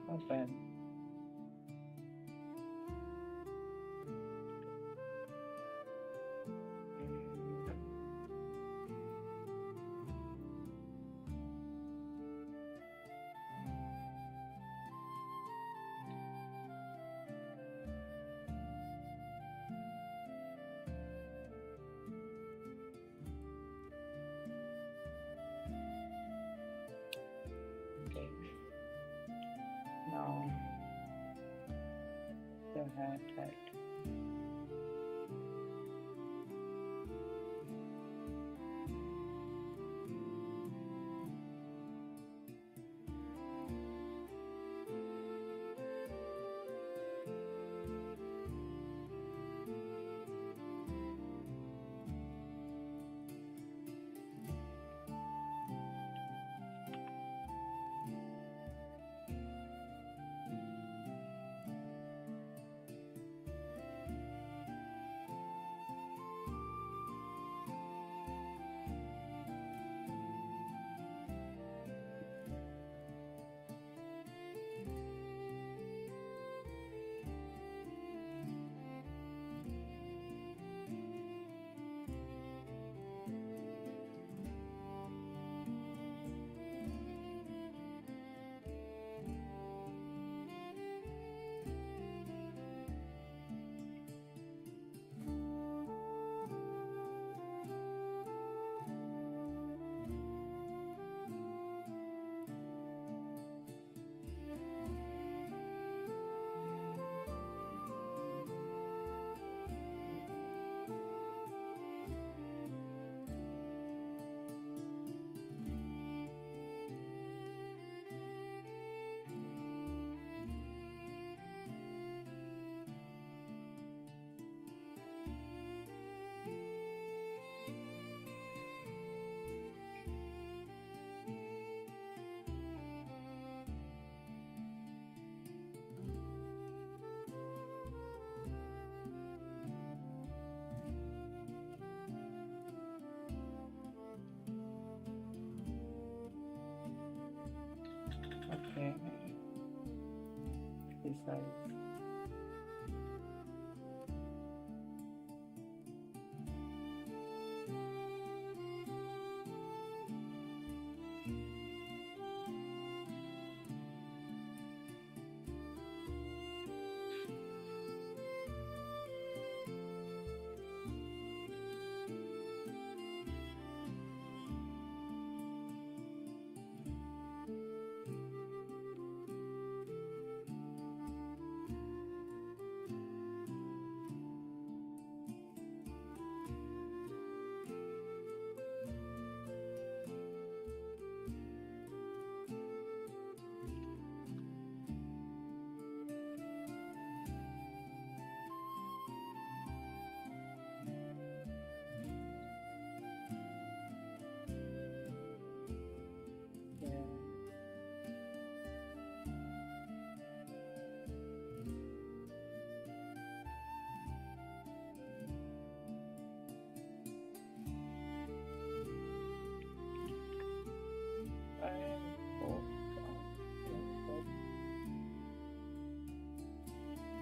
Not bad. Okay. Now the hat. Decide.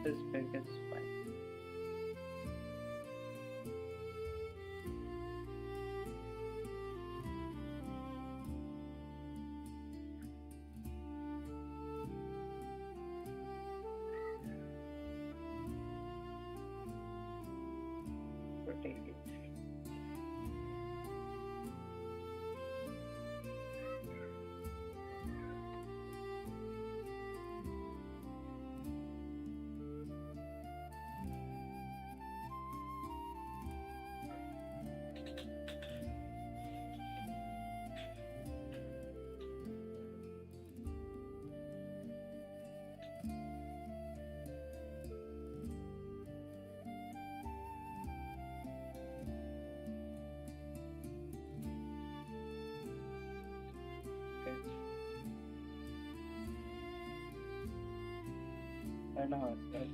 This big is fine. Rotate it. And now that's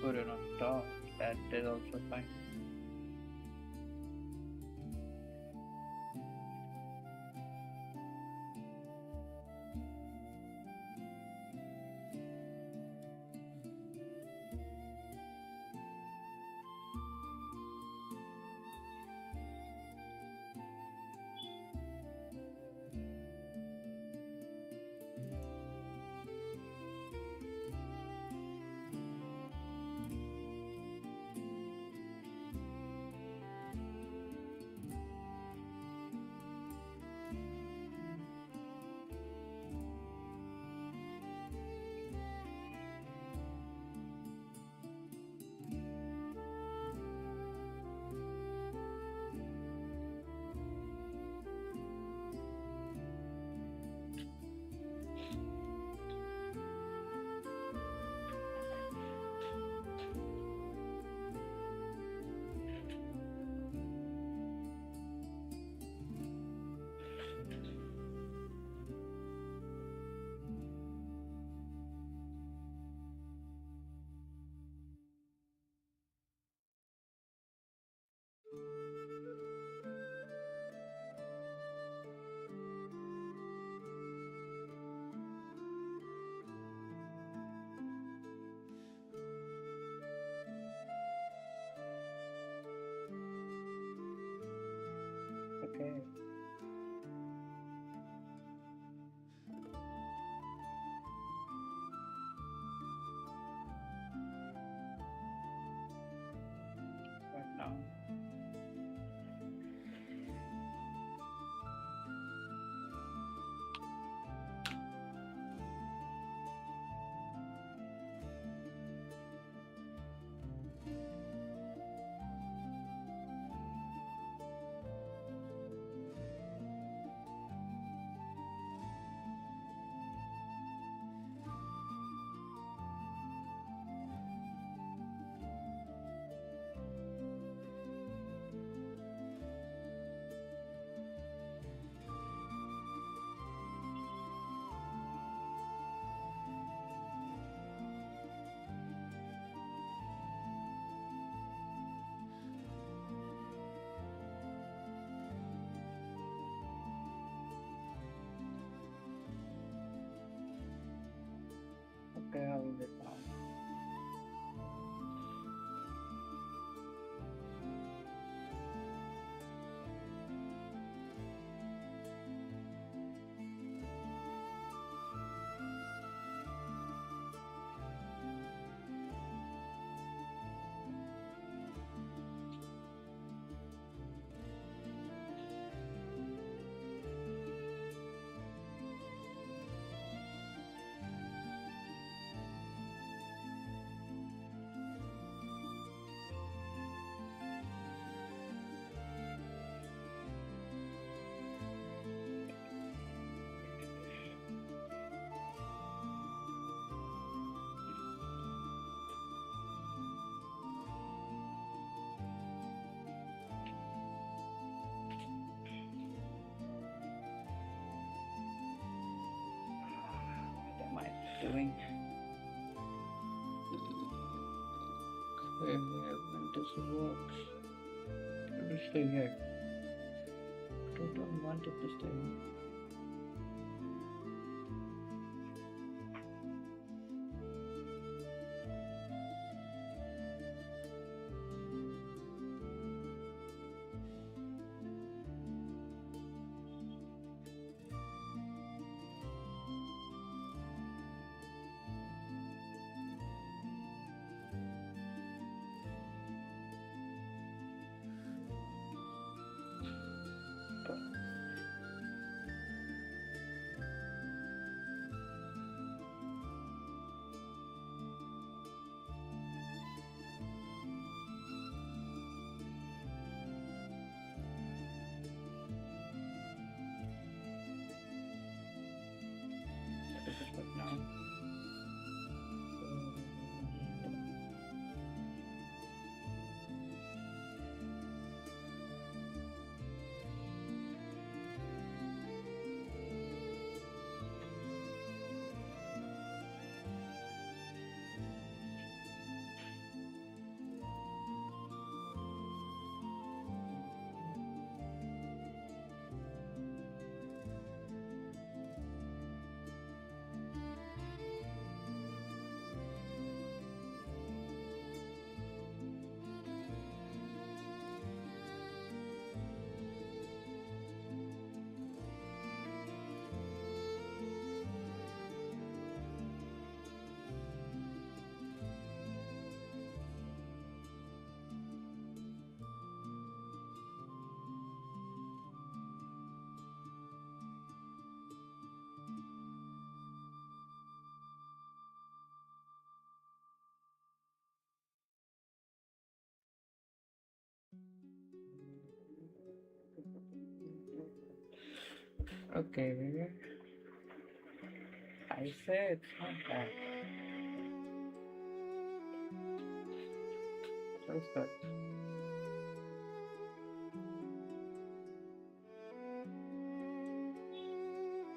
put it on top. That is also fine. doing it now. What am I doing? Okay, when this works, it will stay here. I don't want it to stay here. This is good now. Okay, I say it's not bad. Feels good.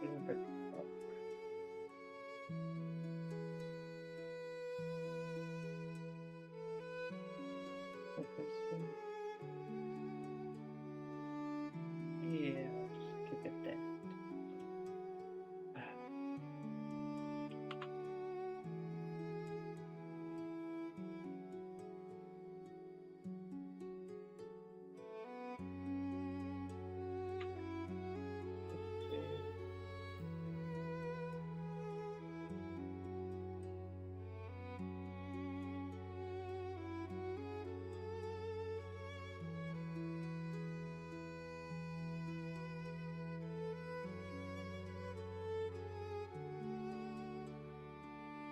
Little bit of focus. Yeah, just keep it there.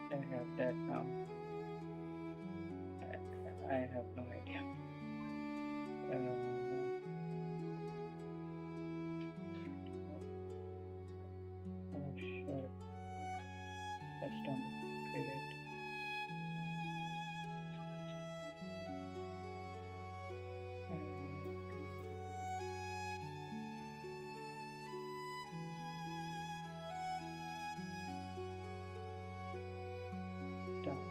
I have that now. I have no idea. Sure. Let's done. Create. Done.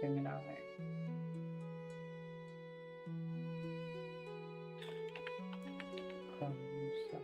everything in our hand. Gamusa.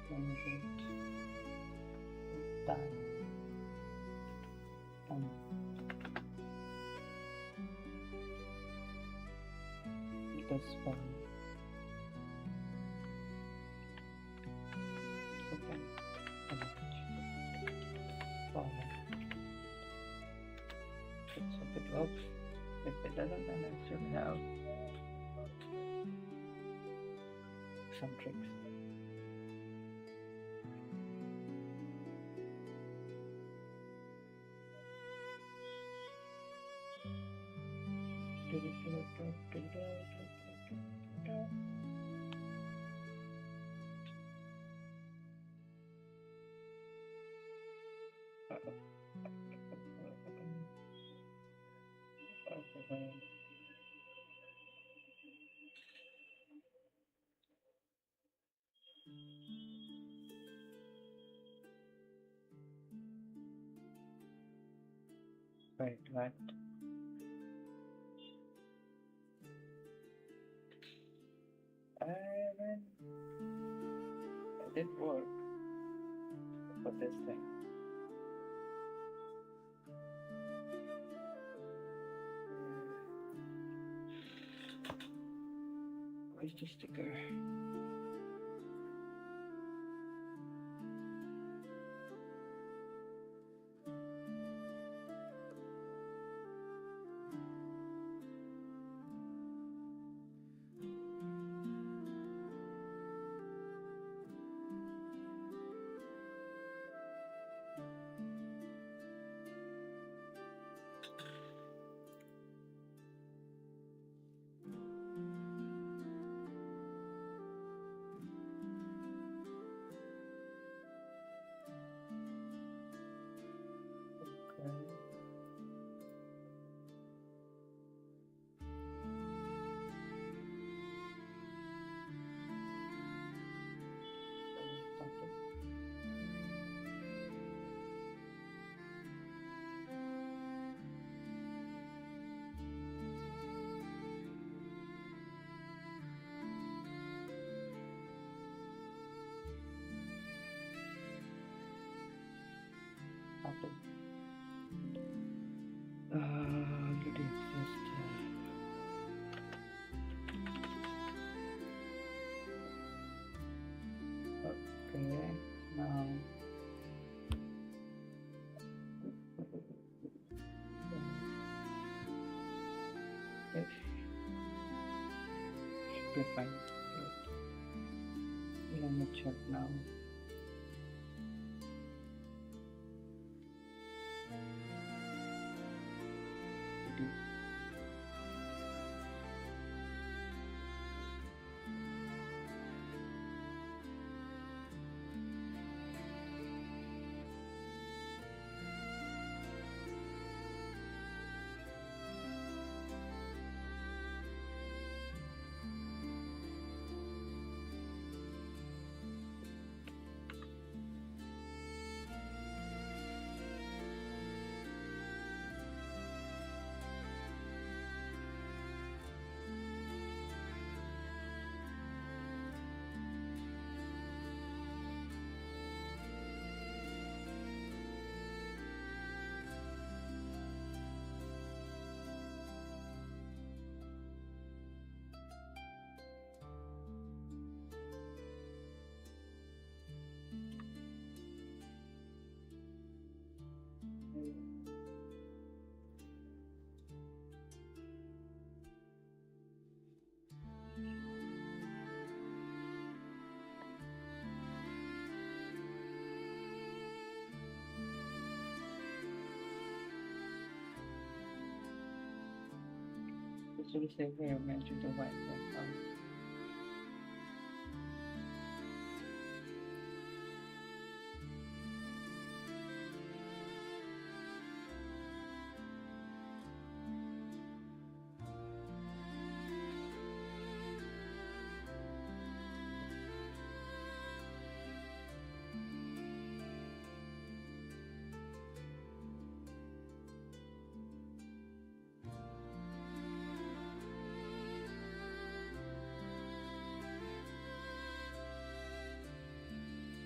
Generate time. Time. This one. Okay. Let's hope it works. If it doesn't, then I still have some tricks. Right, right. And it did work for this thing. Where's the sticker? Already exist. Okay, now it should be fine. Let me check now. This will save your image to wipe that out.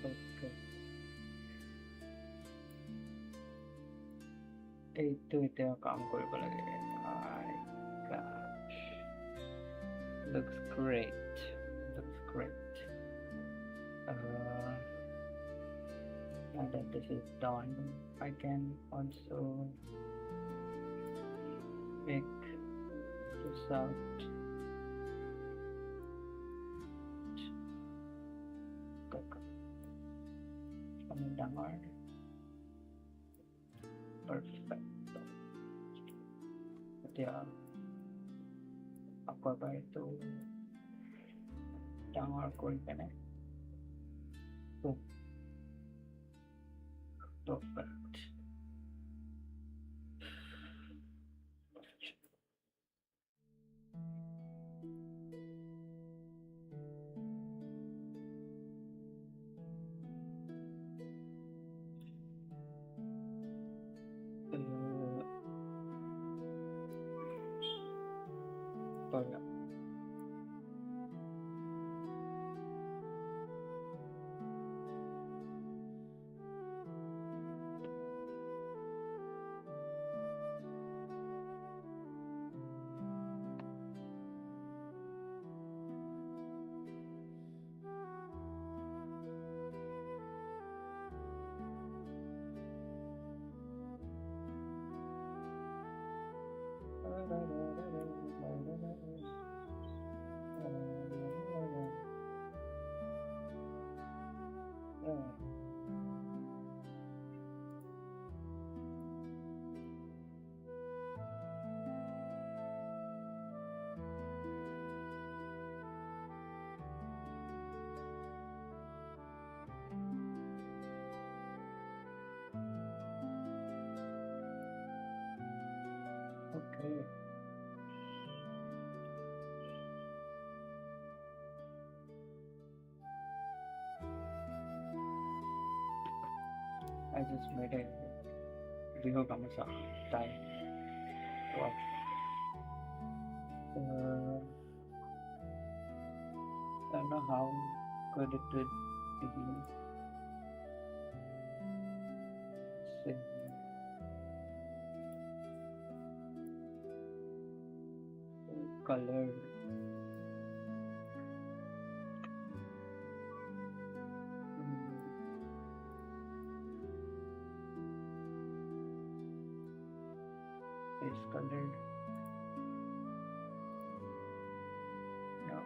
Okay. এইতো এটা কাম কৰিব লাগে my gosh, looks great, looks great. Now that this is done, I can also make this out. Downward. Perfect. Yeah, aku apa itu downward going connect. Boom. Perfect. Bhaiya. Okay. I just made a video Gamusa tie. Wow. I don't know how good it would be. Sing. Color. Face color. No.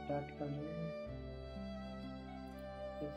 That color is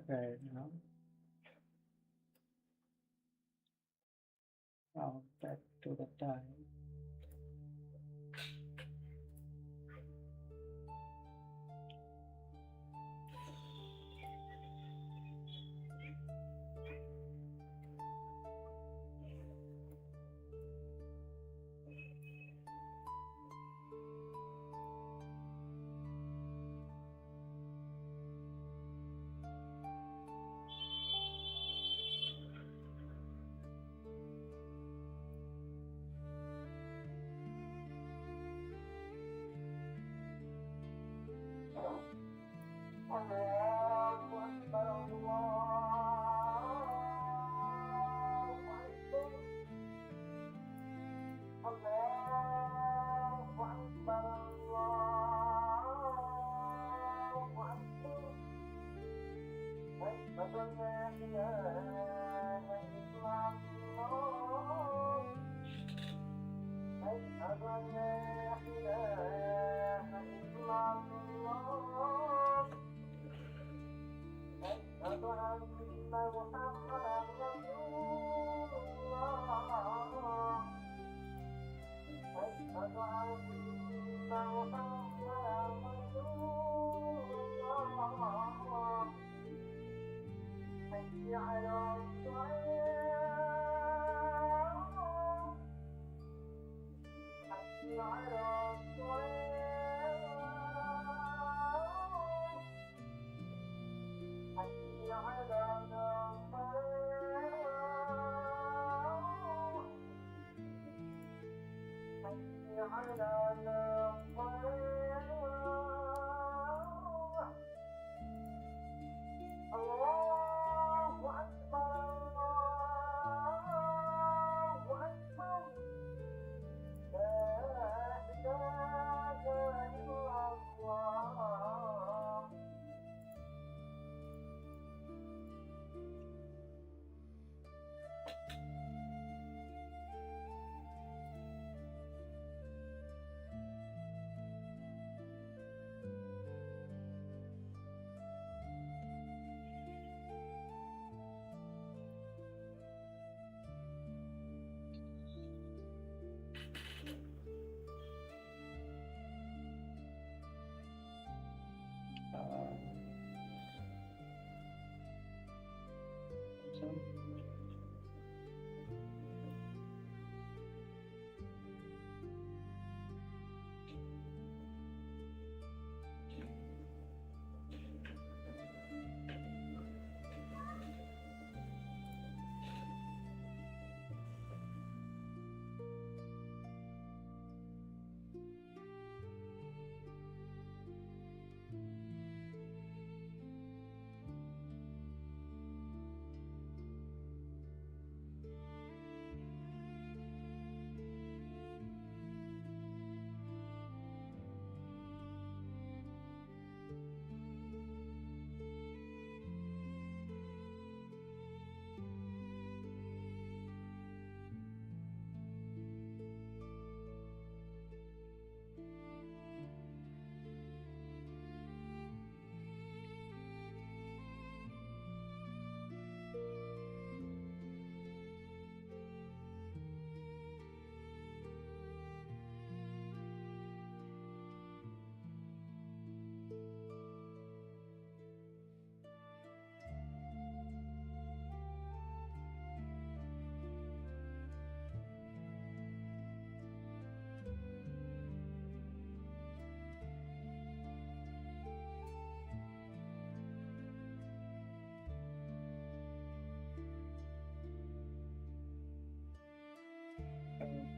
Okay, now back to the time. So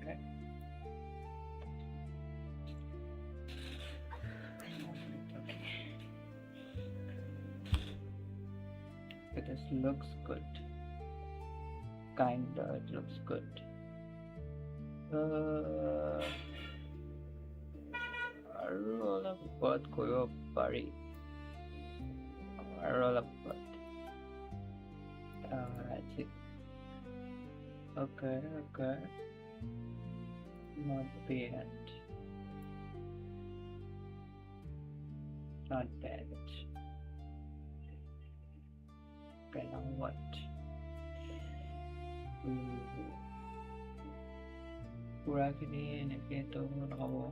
okay. It looks good. Kinda, it looks good. আৰু অলপ ওপৰত কৰিব পাৰি আৰু অলপ ওপৰত that's it. Okay, not bad, not bad. Okay, now what? Kurakini Niketo Rahahe.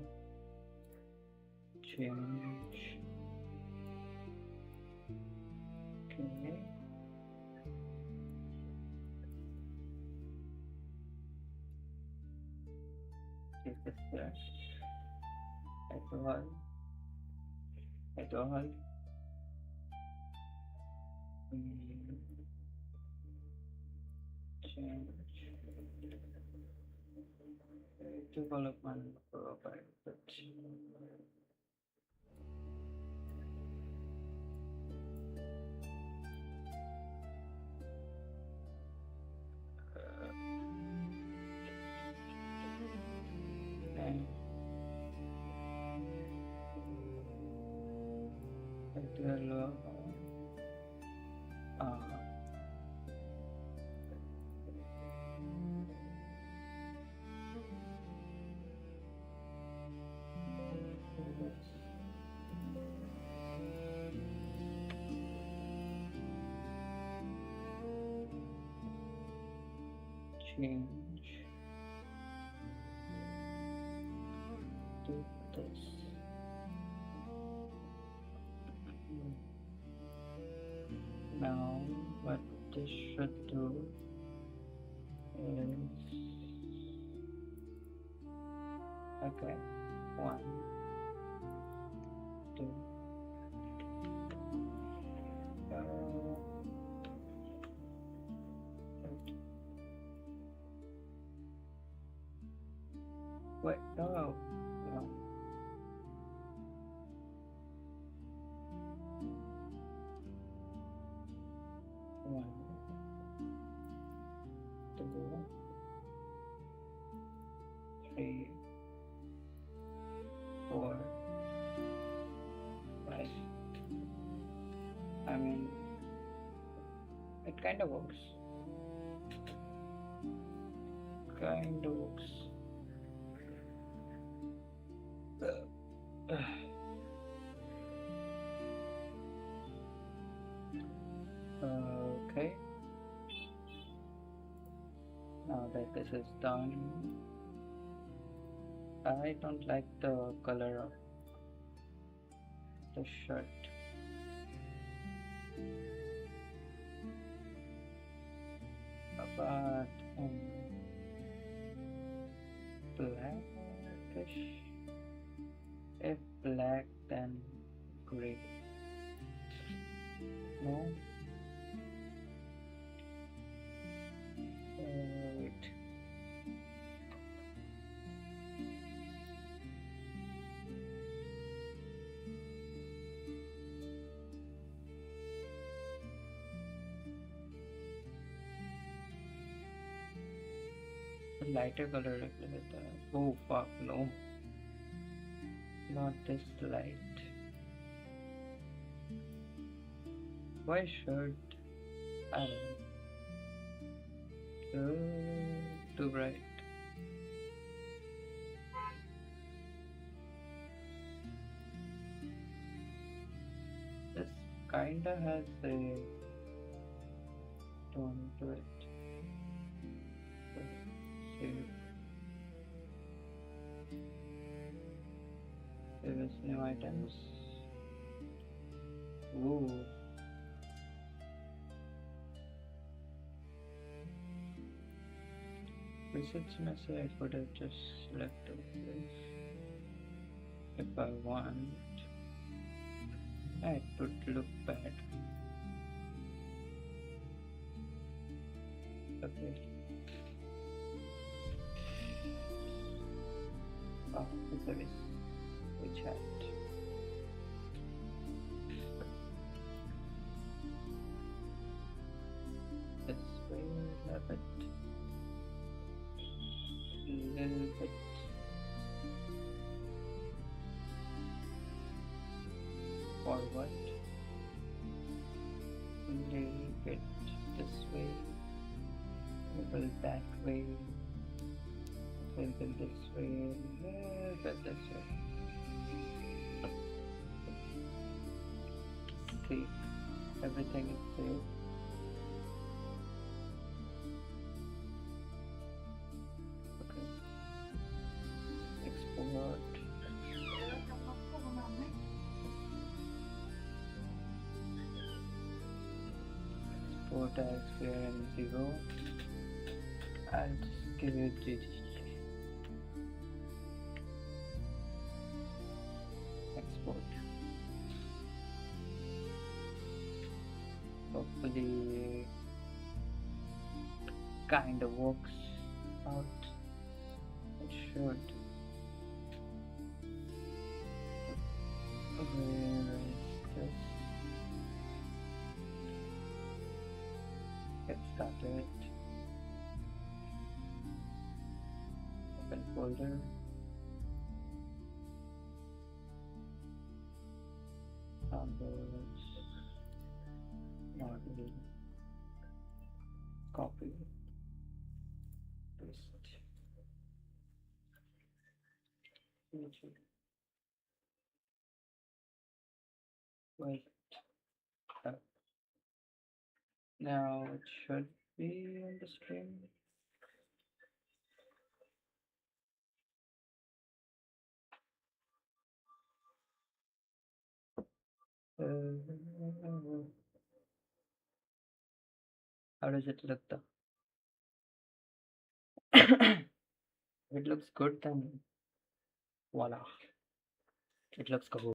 Change. Okay. Take this there. Alcohol. Alcohol. Change. Development profile. And change to this. Now what this should do is okay, 1, 2. Wait, no. 1, 2, 3, 4, 5. I mean, it kind of works. Kind of works. Okay. Now that this is done, I don't like the color of the shirt. But blackish. If black, then gray. No. Wait. A lighter color like that. Oh fuck, no. Not this light. Why shirt? I don't know. Too bright. This kinda has a tone to it. Save. Save as new items. Ooh. Presets message I could have just selected this if I want. It would look bad. Okay. Oh, there is a chat. This way a bit. Little bit. Forward. Little bit this way. Little that way. Little this way. Little bit this way. See, everything is safe. as we are in 0. I'll just give it GG. Export. Hopefully kind of works out. It should. Where is this? Get started. Open folder. Downloads. Model. Copy. Paste. Wait. Now it should be on the stream. How does it look though? If it looks good, then voila. It looks cool.